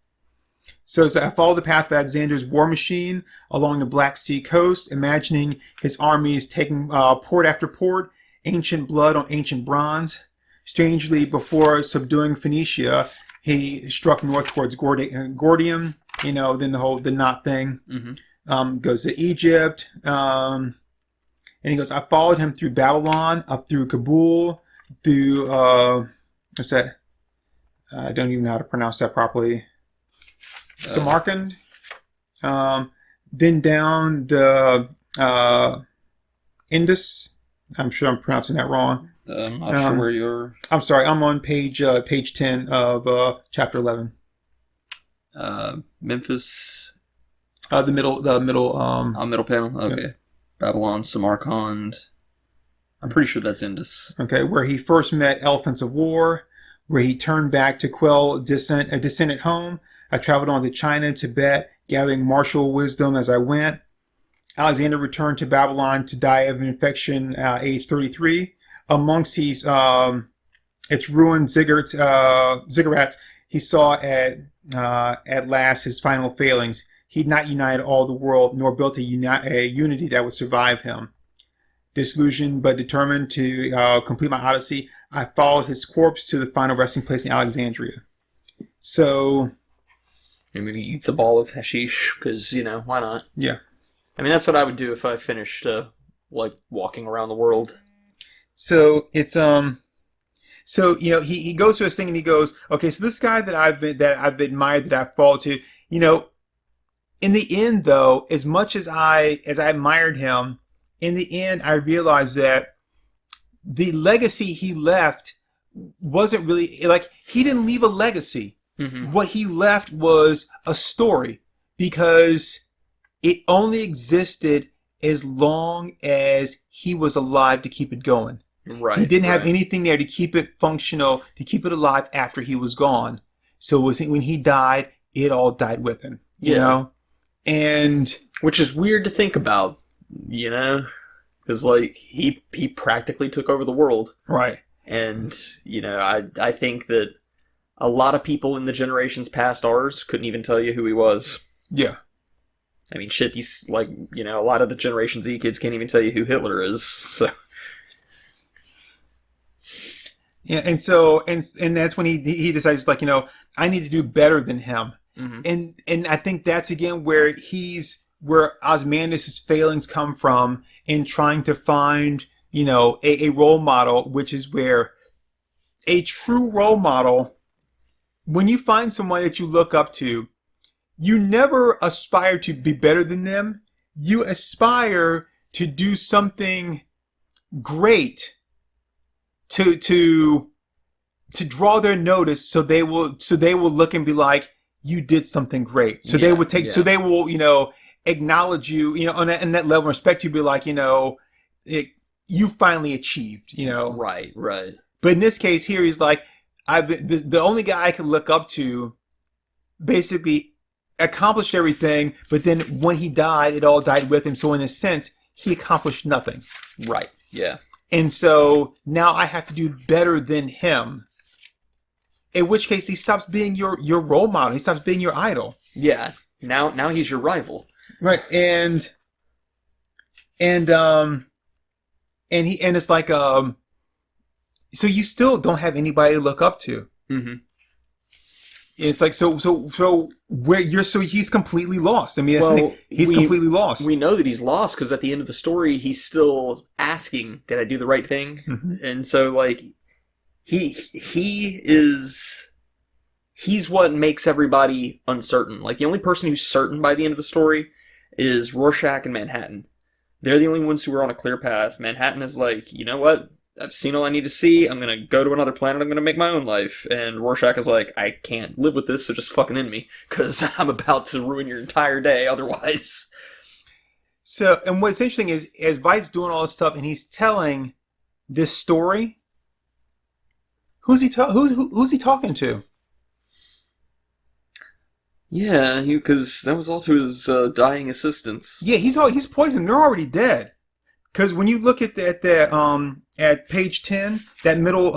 so I follow the path of Alexander's war machine along the Black Sea coast, imagining his armies taking port after port, ancient blood on ancient bronze. Strangely, before subduing Phoenicia, he struck north towards Gordium, then the knot thing. Mm-hmm. Goes to Egypt, and he goes, I followed him through Babylon, up through Kabul, through, what's that? I don't even know how to pronounce that properly. Samarkand. Then down the Indus. I'm sure I'm pronouncing that wrong. I'm not sure where you're... I'm sorry. I'm on page 10 of chapter 11. Memphis. The middle. Middle panel. Okay. Yeah. Babylon, Samarkand. I'm pretty sure that's Indus. Okay, where he first met elephants of war, where he turned back to quell dissent at home. I traveled on to China, Tibet, gathering martial wisdom as I went. Alexander returned to Babylon to die of an infection, age 33. Amongst its ruined ziggurats, he saw at last his final failings. He'd not united all the world, nor built a unity that would survive him. Disillusioned but determined to complete my odyssey, I followed his corpse to the final resting place in Alexandria. So, I mean, he eats a ball of hashish because, why not? Yeah. I mean, that's what I would do if I finished, walking around the world. So it's so he goes to his thing and he goes, okay, so this guy that I've admired, that I've followed to, in the end though, as much as I admired him, in the end I realized that the legacy he left wasn't really he didn't leave a legacy. Mm-hmm. What he left was a story, because it only existed as long as he was alive to keep it going. Right. He didn't have anything there to keep it functional, to keep it alive after he was gone. So when he died, it all died with him. You know? And which is weird to think about, because he practically took over the world. Right. And, I think that a lot of people in the generations past ours couldn't even tell you who he was. Yeah. I mean, shit, these, a lot of the Generation Z kids can't even tell you who Hitler is, so. Yeah, and so, and that's when he decides, I need to do better than him. Mm-hmm. And I think that's, again, where Ozymandias' failings come from in trying to find, a role model, which is where a true role model, when you find someone that you look up to, you never aspire to be better than them. You aspire to do something great to draw their notice, so they will look and be like, you did something great. So they would so they will, acknowledge you, on that level of respect, you be like, you finally achieved, Right. But in this case here, he's like, the only guy I can look up to basically accomplished everything, but then when he died, it all died with him. So in a sense, he accomplished nothing. Right. Yeah. And so now I have to do better than him. In which case, he stops being your role model. He stops being your idol. Yeah. Now he's your rival. Right. And it's like, so you still don't have anybody to look up to. Mm-hmm. It's like, so where he's completely lost. I mean, that's the thing. He's completely lost. We know that he's lost because at the end of the story, he's still asking, did I do the right thing? Mm-hmm. And so, he's what makes everybody uncertain. The only person who's certain by the end of the story is Rorschach and Manhattan. They're the only ones who are on a clear path. Manhattan is like, you know what? I've seen all I need to see. I'm going to go to another planet. I'm going to make my own life. And Rorschach is like, I can't live with this, so just fucking end me, because I'm about to ruin your entire day otherwise. So, and what's interesting is, as Veidt's doing all this stuff and he's telling this story, who's he talking to? Yeah, because that was all to his dying assistants. Yeah, he's poisoned. They're already dead. Because when you look at at page 10, that middle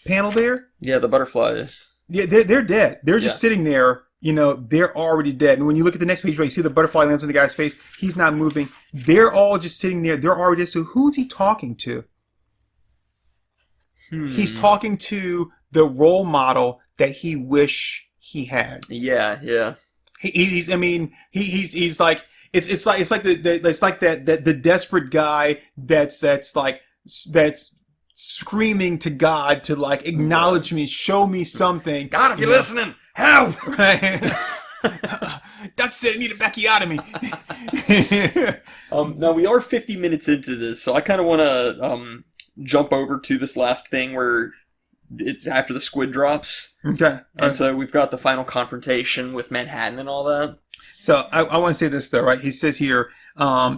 panel there. Yeah, the butterflies. Yeah, they're dead. They're just sitting there. They're already dead. And when you look at the next page, right, you see the butterfly lands on the guy's face. He's not moving. They're all just sitting there. They're already dead. So who's he talking to? He's talking to the role model that he wish he had. Yeah. He's like, it's like the desperate guy that's screaming to God to acknowledge me, show me something. God, if you're listening, help! Right? Doctor said I need a backiotomy. Now we are 50 minutes into this, so I kind of want to jump over to this last thing where it's after the squid drops. Okay. And so we've got the final confrontation with Manhattan and all that. So I want to say this though, right? He says here,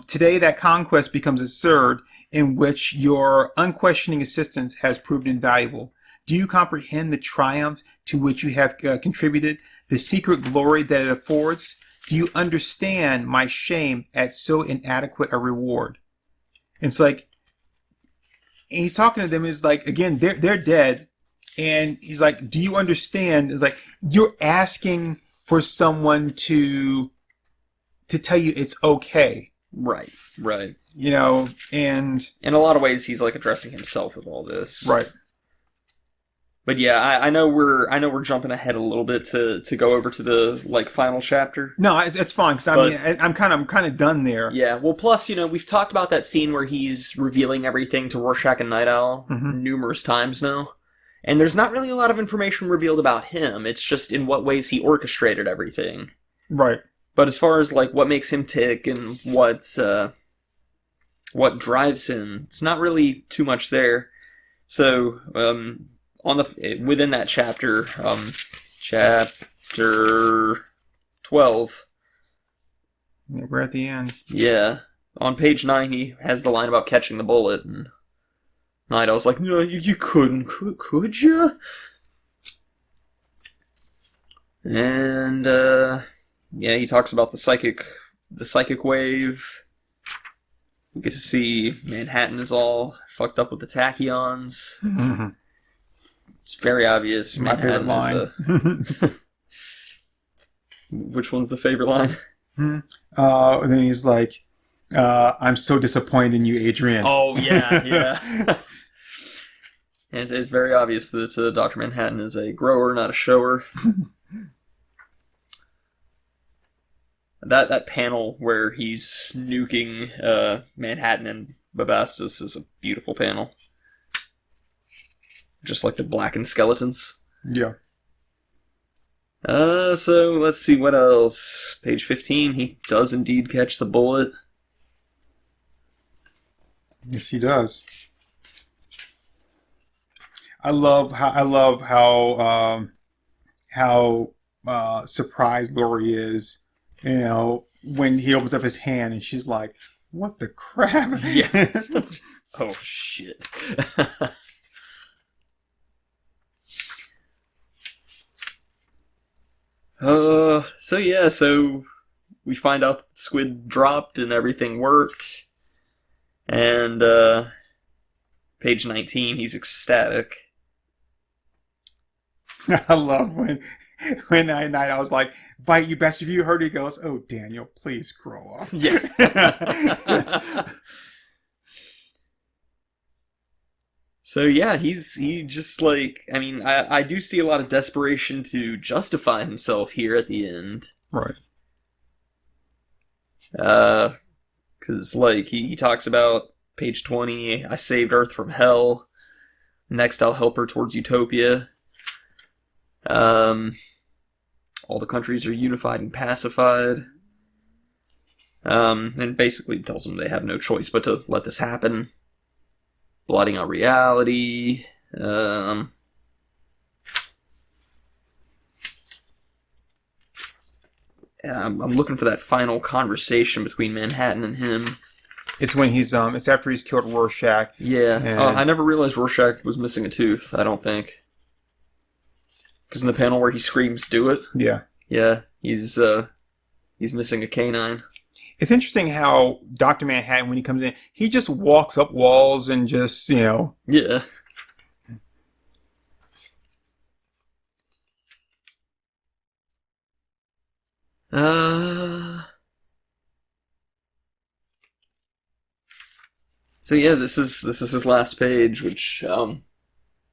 today that conquest becomes absurd, in which your unquestioning assistance has proved invaluable. Do you comprehend the triumph to which you have contributed, the secret glory that it affords? do you understand my shame at so inadequate a reward? And it's like, and he's talking to them, is like, again, they're dead. And he's like, do you understand? It's like, you're asking for someone to tell you it's okay. Right. You know, and in a lot of ways, he's like addressing himself with all this. Right. But yeah, I know we're jumping ahead a little bit to go over to the like final chapter. No, it's fine because I'm kind of done there. Yeah. Well, plus we've talked about that scene where he's revealing everything to Rorschach and Night Owl numerous times now, and there's not really a lot of information revealed about him. It's just in what ways he orchestrated everything. Right. But as far as like what makes him tick and what drives him, it's not really too much there. So within that chapter, chapter 12. Yeah, we're at the end. Yeah, on page 9, he has the line about catching the bullet, and Night Owl's like, "No, you couldn't, could you?" And yeah, he talks about the psychic wave. We get to see Manhattan is all fucked up with the tachyons. Mm-hmm. It's very obvious. My favorite line. Which one's the favorite line? And then he's like, I'm so disappointed in you, Adrian. Oh, yeah. And it's very obvious that Dr. Manhattan is a grower, not a shower. That panel where he's nuking Manhattan and Bubastis is a beautiful panel. Just like the blackened skeletons. Yeah. So let's see what else. Page 15, he does indeed catch the bullet. Yes, he does. I love how surprised Lori is, you know, when he opens up his hand and she's like, "What the crap?" Yeah. Oh shit. So we find out that the squid dropped and everything worked. And page 19, he's ecstatic. I love when I was like, "Veidt, you best if you heard." He goes, "Oh, Daniel, please grow up." Yeah. So yeah, he just like, I mean, I do see a lot of desperation to justify himself here at the end. Right. Because like he talks about page 20, I saved Earth from hell. Next, I'll help her towards utopia. All the countries are unified and pacified. And basically tells them they have no choice but to let this happen. Blotting out reality. I'm looking for that final conversation between Manhattan and him. It's when he's it's after he's killed Rorschach. Yeah. And... I never realized Rorschach was missing a tooth, I don't think. Because in the panel where he screams, "Do it." Yeah. Yeah, he's missing a canine. It's interesting how Dr. Manhattan, when he comes in, he just walks up walls and just, you know... Yeah. So yeah, this is his last page, which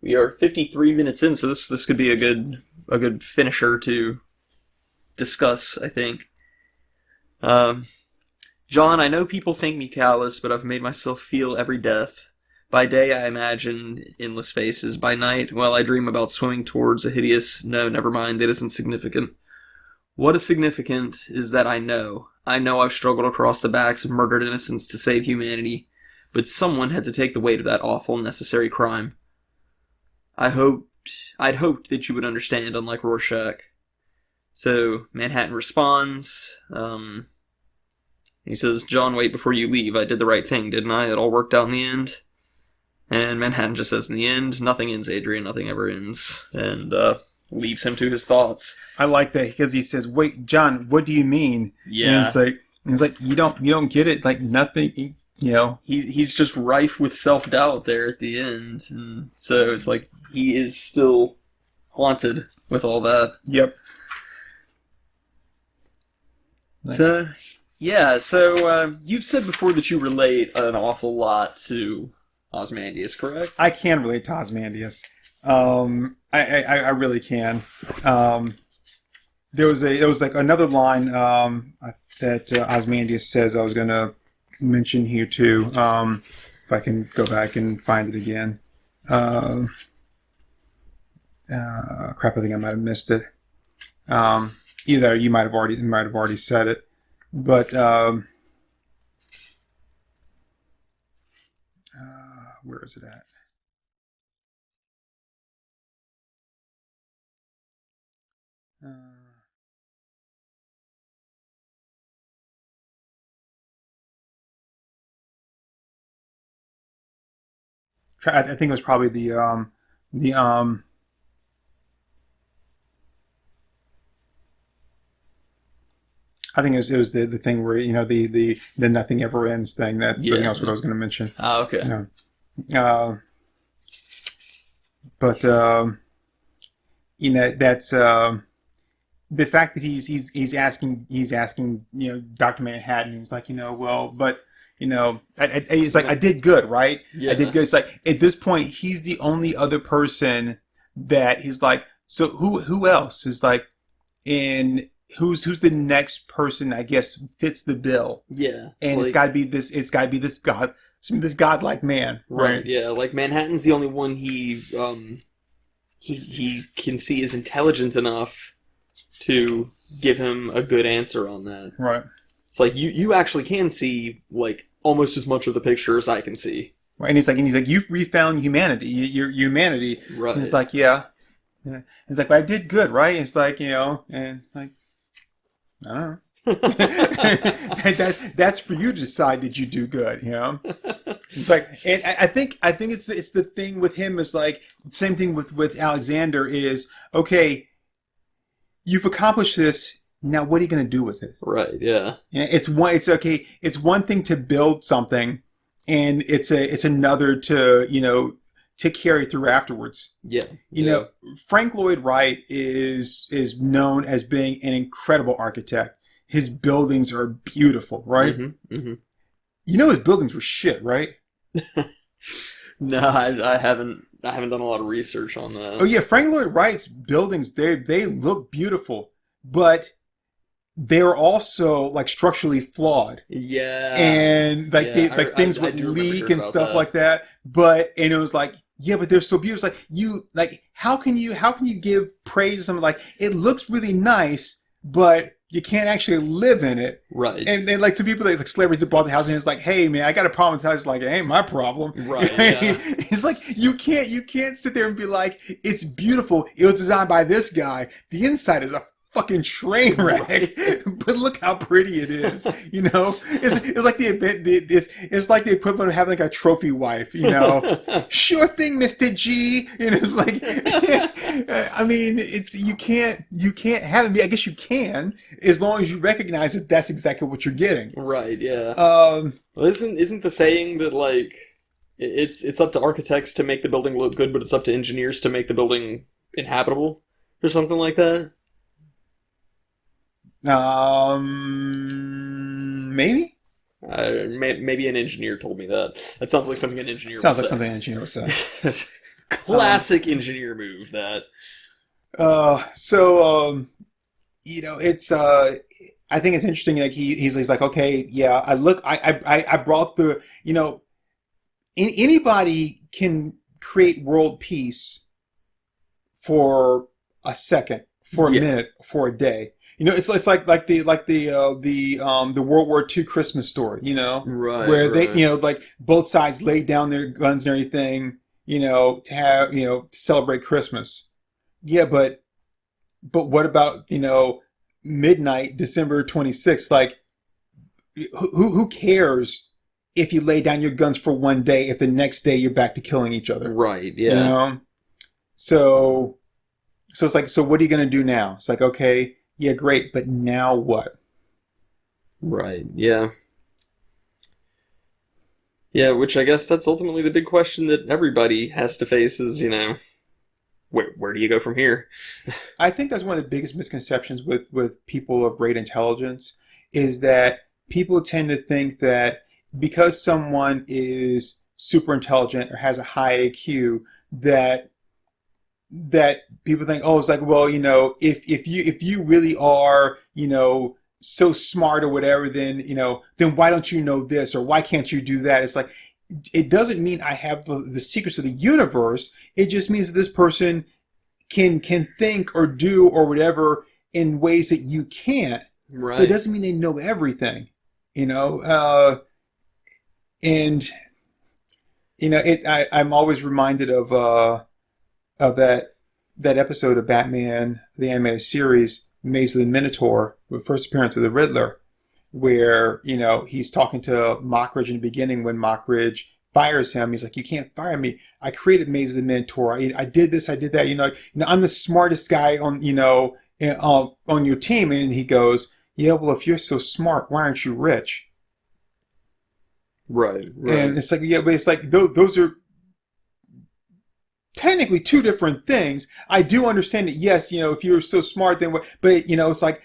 we are 53 minutes in, so this could be a good finisher to discuss, I think. John, I know people think me callous, but I've made myself feel every death. By day I imagine endless faces. By night, well, I dream about swimming towards a hideous... No, never mind, it isn't significant. What is significant is that I know I've struggled across the backs of murdered innocents to save humanity, but someone had to take the weight of that awful, necessary crime. I'd hoped that you would understand, unlike Rorschach. So, Manhattan responds, he says, "John, wait before you leave. I did the right thing, didn't I? It all worked out in the end." And Manhattan just says, "In the end, nothing ends, Adrian. Nothing ever ends." And leaves him to his thoughts. I like that because he says, "Wait, John, what do you mean?" Yeah. And it's like you don't get it. Like nothing, you know. He's just rife with self-doubt there at the end, and so it's like he is still haunted with all that. Yep. So, yeah, so you've said before that you relate an awful lot to Ozymandias, correct? I can relate to Ozymandias. I really can. There was like another line that Ozymandias says I was going to mention here too. If I can go back and find it again. Crap, I think I might have missed it. Either you might have already said it, but where is it at? I think it was probably the I think it was the thing where, you know, the nothing ever ends thing. That's what I was going to mention. Oh, okay. You know, but you know, that's the fact that he's asking, you know, Dr. Manhattan. He's like, you know, well, but you know, it's like I did good, right? Yeah. I did good. It's like at this point, he's the only other person that he's like. So who else is like in? Who's the next person, I guess, fits the bill? Yeah. And like, it's gotta be this godlike man. Right, yeah. Like Manhattan's the only one he can see is intelligent enough to give him a good answer on that. Right. It's like you actually can see like almost as much of the picture as I can see. Right. And he's like, you've refound humanity, your humanity. Right. And he's like, yeah. He's like, but I did good, right? And it's like, you know, and like, I don't know. That's for you to decide. Did you do good? You know, it's like, and I think it's the thing with him is like same thing with Alexander is okay. You've accomplished this. Now, what are you going to do with it? Right. Yeah. Yeah. It's okay. It's one thing to build something, and it's another to, you know, to carry through afterwards. Yeah. You know, Frank Lloyd Wright is known as being an incredible architect. His buildings are beautiful, right? Mm-hmm, mm-hmm. You know his buildings were shit, right? No, I haven't done a lot of research on that. Oh yeah, Frank Lloyd Wright's buildings, they look beautiful, but they're also like structurally flawed. Yeah. And like things would leak and stuff like that. And it was like, yeah, but they're so beautiful. It's like how can you give praise to something like it looks really nice, but you can't actually live in it. Right. And then like to people like celebrities that bought the house and it's like, hey man, I got a problem with the house. It's like, it ain't my problem. Right. Yeah. It's like you can't sit there and be like, it's beautiful. It was designed by this guy. The inside is a fucking train wreck, but look how pretty it is. You know, it's like the event. It's like the equivalent of having like a trophy wife. You know, sure thing, Mr. G. And it's like, I mean, you can't have it. I guess you can, as long as you recognize that that's exactly what you're getting. Right. Yeah. Well, isn't the saying that like it's up to architects to make the building look good, but it's up to engineers to make the building inhabitable, or something like that? Maybe. Maybe an engineer told me that. That sounds like something an engineer. Sounds like something an engineer would say. Classic engineer move. That. You know, it's I think it's interesting. Like he's like, okay, yeah, I brought the, you know, anybody can create world peace for a second, for a minute, for a day. You know, it's like the World War II Christmas story, you know, right? Where they, you know, like both sides laid down their guns and everything, you know, to have, you know, to celebrate Christmas. Yeah, but what about, you know, midnight, December 26th? Like, who cares if you lay down your guns for one day if the next day you're back to killing each other? Right. Yeah. You know, so. So it's like, so what are you going to do now? It's like, okay, yeah, great, but now what? Right. Yeah. Yeah, which I guess that's ultimately the big question that everybody has to face is, where do you go from here? I think that's one of the biggest misconceptions with people of great intelligence is that people tend to think that because someone is super intelligent or has a high IQ, that people think, oh, it's like, well, if you really are, so smart or whatever, then why don't you know this or why can't you do that? It's like, it doesn't mean I have the secrets of the universe. It just means that this person can think or do or whatever in ways that you can't. Right. But it doesn't mean they know everything, and I'm always reminded of that episode of Batman, the animated series, Maze of the Minotaur, the first appearance of the Riddler, where, he's talking to Mockridge in the beginning when Mockridge fires him. He's like, you can't fire me. I created Maze of the Minotaur. I did this, I did that. I'm the smartest guy on your team. And he goes, yeah, well, if you're so smart, why aren't you rich? Right. And it's like, yeah, but it's like, those are technically two different things. I do understand that, yes, if you're so smart, then what? But, it's like,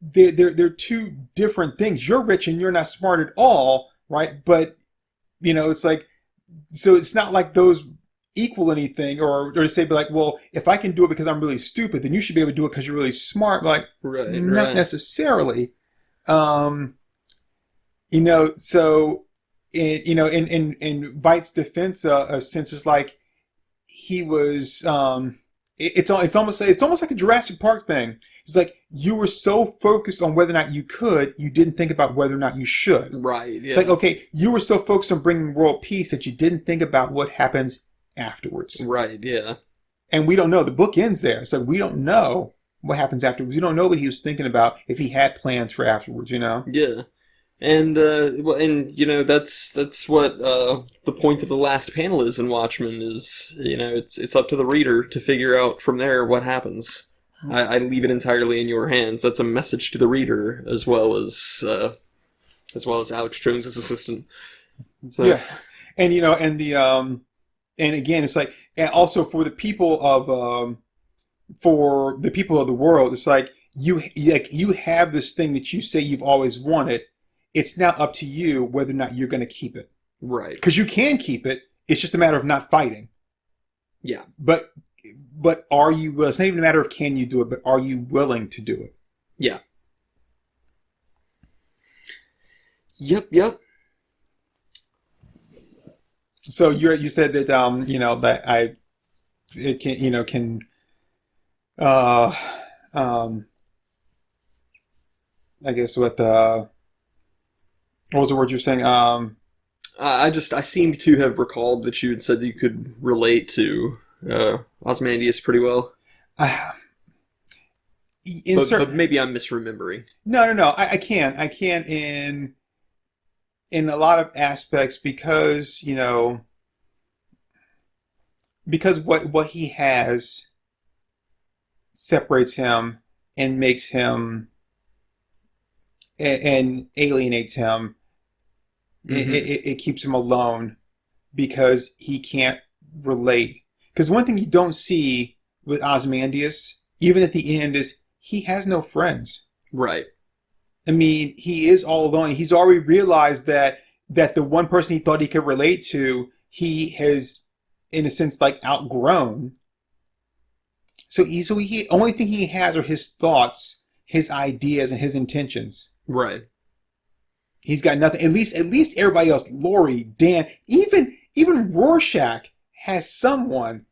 they're two different things. You're rich and you're not smart at all, right? But, it's like, so it's not like those equal anything, or to say, like, well, if I can do it because I'm really stupid, then you should be able to do it because you're really smart. Like, not necessarily. So, in Veidt's defense, since it's like he was, it's almost like a Jurassic Park thing. It's like you were so focused on whether or not you could, you didn't think about whether or not you should. Right. Yeah. It's like, okay, you were so focused on bringing world peace that you didn't think about what happens afterwards. Right. Yeah. And we don't know. The book ends there. So we don't know what happens afterwards. We don't know what he was thinking about if he had plans for afterwards. Yeah. And that's what the point of the last panel is in Watchmen is, it's up to the reader to figure out from there what happens. I leave it entirely in your hands. That's a message to the reader as well as Alex Jones's assistant. So. Yeah, and and again, it's like, and also for the people of the world, it's like you have this thing that you say you've always wanted. It's now up to you whether or not you're going to keep it. Right. Because you can keep it. It's just a matter of not fighting. Yeah. But are you willing? It's not even a matter of can you do it, but are you willing to do it? Yeah. Yep. So you said that that it can I guess what was the word you're saying? I seem to have recalled that you had said that you could relate to Ozymandias pretty well. But maybe I'm misremembering. No. I can in a lot of aspects because what he has separates him and makes him and alienates him. Mm-hmm. It keeps him alone because he can't relate. Because one thing you don't see with Ozymandias, even at the end, is he has no friends. Right. I mean, he is all alone. He's already realized that the one person he thought he could relate to, he has, in a sense, like outgrown. So he only thing he has are his thoughts, his ideas, and his intentions. Right. He's got nothing. At least everybody else, Laurie, Dan, even Rorschach has someone.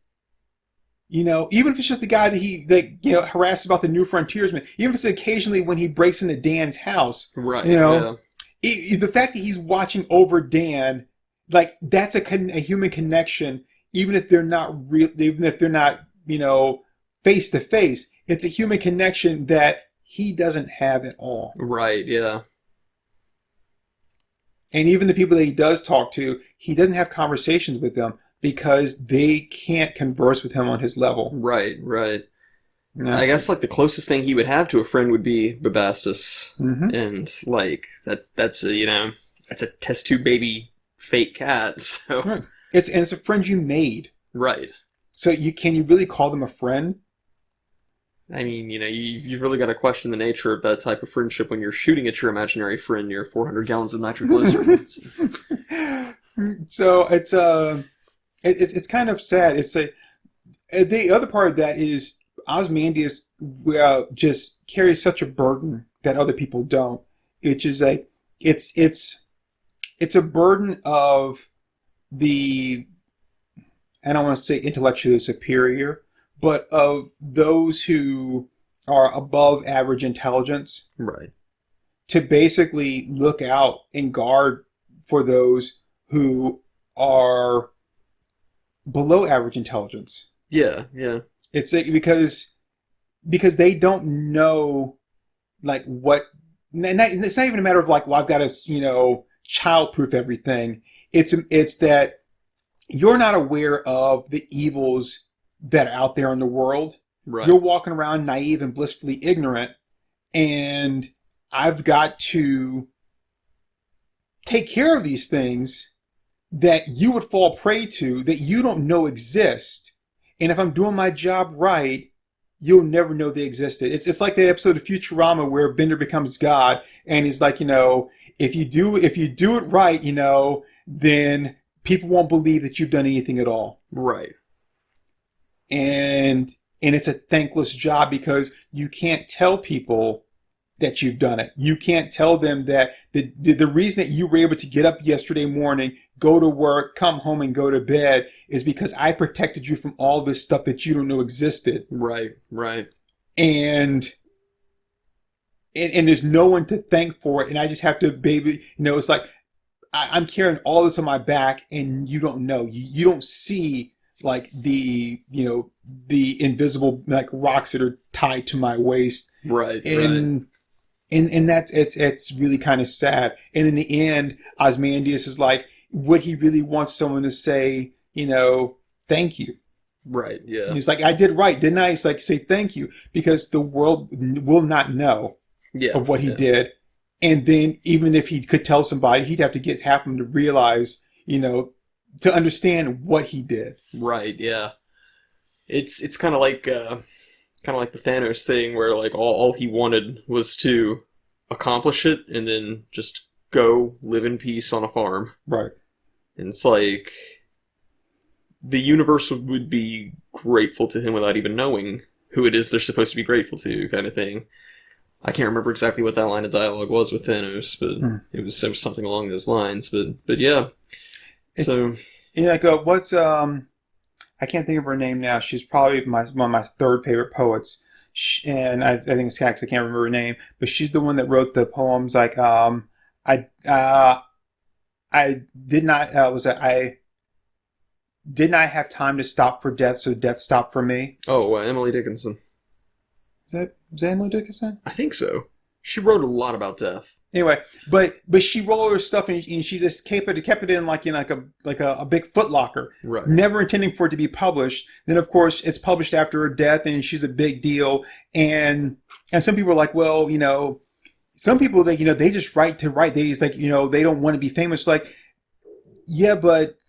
Even if it's just the guy that harassed about the New Frontiersman, even if it's occasionally when he breaks into Dan's house, right? The fact that he's watching over Dan, like that's a human connection, even if they're not real, even if they're not face to face, it's a human connection that he doesn't have at all. Right. Yeah. And even the people that he does talk to, he doesn't have conversations with them because they can't converse with him on his level. Right. Yeah. I guess like the closest thing he would have to a friend would be Bubastis, Mm-hmm. and like that's a that's a test tube baby fake cat. So Right. It's a friend you made. right. So can you really call them a friend? I mean, you've really got to question the nature of that type of friendship when you're shooting at your imaginary friend near 400 gallons of nitroglycerin. So it's kind of sad. The other part of that is Ozymandias just carries such a burden that other people don't. Which is it's a burden of the, I don't want to say intellectually superior, but of those who are above average intelligence, Right. to basically look out and guard for those who are below average intelligence. Yeah, yeah. It's because they don't know like what. It's not even a matter of like, well, I've got to childproof everything. It's that you're not aware of the evils that are out there in the world. Right. You're walking around naive and blissfully ignorant, and I've got to take care of these things that you would fall prey to, that you don't know exist. And if I'm doing my job right, you'll never know they existed. It's like that episode of Futurama where Bender becomes God, and he's like, if you do it right, then people won't believe that you've done anything at all. Right. And it's a thankless job because you can't tell people that you've done it. You can't tell them that the reason that you were able to get up yesterday morning, go to work, come home, and go to bed is because I protected you from all this stuff that you don't know existed. Right, right. And there's no one to thank for it. And I just have to, it's like I'm carrying all this on my back, and you don't know. You don't see like the invisible like rocks that are tied to my waist. Right, and that's it's really kind of sad. And in the end, Ozymandias is like, would he really want someone to say, thank you? Right, yeah. He's like, I did right, didn't I? He's like, say thank you, because the world will not know of what he did. And then even if he could tell somebody, he'd have to get half of them to realize, to understand what he did. Right, yeah. It's kind of like the Thanos thing where like all he wanted was to accomplish it and then just go live in peace on a farm. Right. And it's like the universe would be grateful to him without even knowing who it is they're supposed to be grateful to, kind of thing. I can't remember exactly what that line of dialogue was with Thanos, but it was something along those lines. But yeah. What's I can't think of her name now. She's probably one of my third favorite poets, and I think it's because I can't remember her name. But she's the one that wrote the poems like I did not have time to stop for death, so death stopped for me. Oh, Emily Dickinson. Was that Emily Dickinson? I think so. She wrote a lot about death. Anyway, but she wrote all her stuff and she just kept it in like a big footlocker, right? Never intending for it to be published. Then of course it's published after her death, and she's a big deal. And some people are like, well, some people they just write to write. They just like they don't want to be famous. Like, yeah, but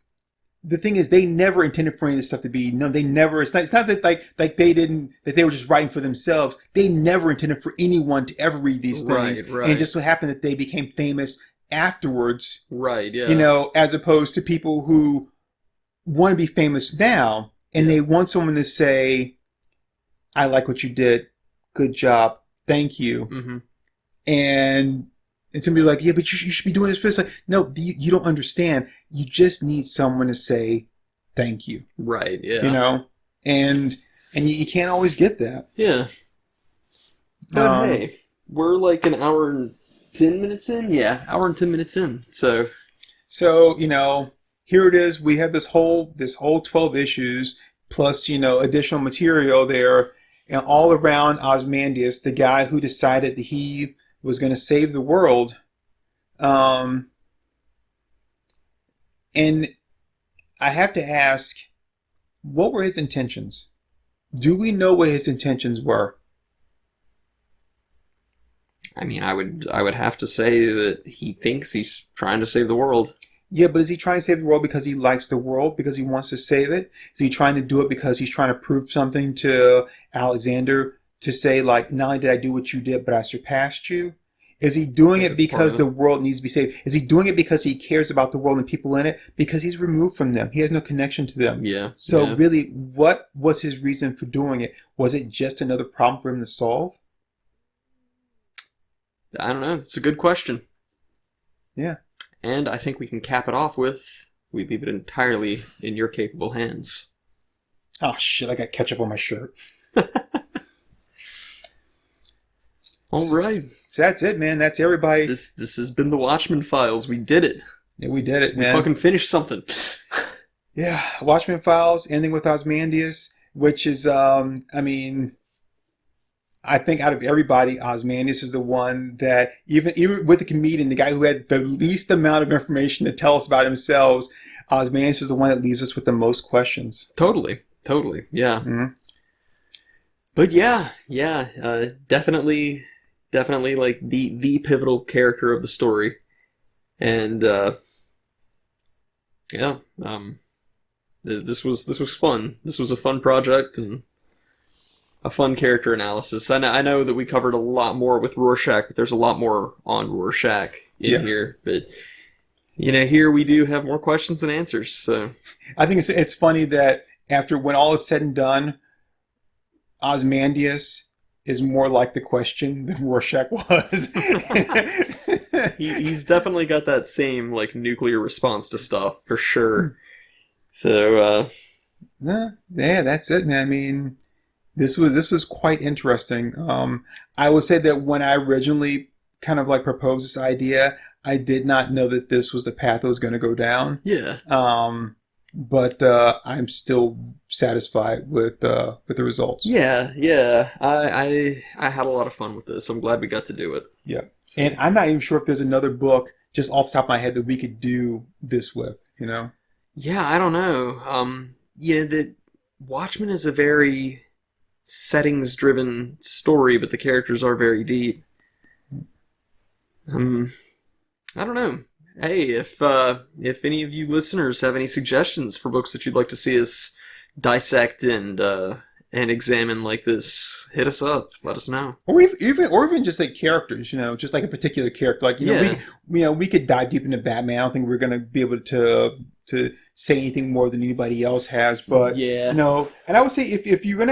the thing is, they never intended for any of this stuff to be. No, they never. It's not that like they didn't, that they were just writing for themselves. They never intended for anyone to ever read these things. Right. And it just so happened that they became famous afterwards. Right. Yeah. As opposed to people who want to be famous now, and they want someone to say, "I like what you did. Good job. Thank you." Mm-hmm. And somebody like, yeah, but you should be doing this for this. Like, no, you don't understand. You just need someone to say thank you. Right, yeah. And you can't always get that. Yeah. But hey, we're like an hour and 10 minutes in? Yeah, hour and 10 minutes in. So, here it is. We have this whole 12 issues plus, additional material there, and all around Ozymandias, the guy who decided that he was going to save the world. And I have to ask, what were his intentions? Do we know what his intentions were? I mean, I would have to say that he thinks he's trying to save the world. Yeah, but is he trying to save the world because he likes the world, because he wants to save it? Is he trying to do it because he's trying to prove something to Alexander, to say, like, not only did I do what you did, but I surpassed you? Is he doing it because the world needs to be saved? Is he doing it because he cares about the world and people in it? Because he's removed from them. He has no connection to them. Yeah. So really, what was his reason for doing it? Was it just another problem for him to solve? I don't know. It's a good question. Yeah. And I think we can cap it off with, we leave it entirely in your capable hands. Oh, shit, I got ketchup on my shirt. All right. So that's it, man. That's everybody. This has been the Watchmen Files. We did it. Yeah, we did it, man. We fucking finished something. Yeah, Watchmen Files, ending with Ozymandias, which is, I mean, I think out of everybody, Ozymandias is the one that, even with the comedian, the guy who had the least amount of information to tell us about himself, Ozymandias is the one that leaves us with the most questions. Totally, yeah. Mm-hmm. But yeah, definitely like the pivotal character of the story, and this was fun. This was a fun project and a fun character analysis. I know that we covered a lot more with Rorschach, but there's a lot more on Rorschach in here. But here we do have more questions than answers. So I think it's funny that when all is said and done, Ozymandias is more like the question than Rorschach was. He's definitely got that same like nuclear response to stuff for sure. So yeah, that's it, man. I mean, this was quite interesting. I would say that when I originally kind of like proposed this idea, I did not know that this was the path I was going to go down. Yeah. But I'm still satisfied with the results. Yeah. I had a lot of fun with this. I'm glad we got to do it. Yeah. So. And I'm not even sure if there's another book just off the top of my head that we could do this with, Yeah, I don't know. The Watchmen is a very settings-driven story, but the characters are very deep. I don't know. Hey, if any of you listeners have any suggestions for books that you'd like to see us dissect and examine like this, hit us up. Let us know. Or even just like characters, just like a particular character. Like we could dive deep into Batman. I don't think we're gonna be able to say anything more than anybody else has. But and I would say if you're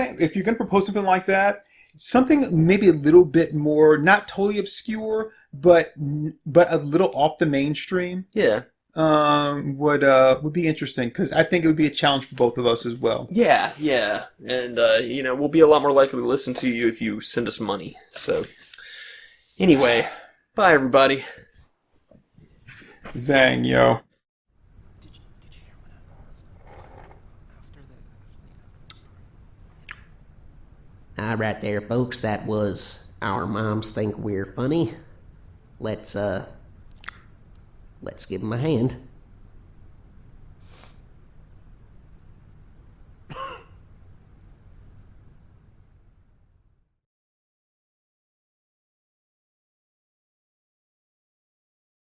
gonna propose something like that, something maybe a little bit more, not totally obscure, but a little off the mainstream. Yeah. Would be interesting, because I think it would be a challenge for both of us as well. Yeah. And we'll be a lot more likely to listen to you if you send us money. So anyway, bye everybody. Zang, yo. All right there, folks. That was Our Moms Think We're Funny. Let's give them a hand.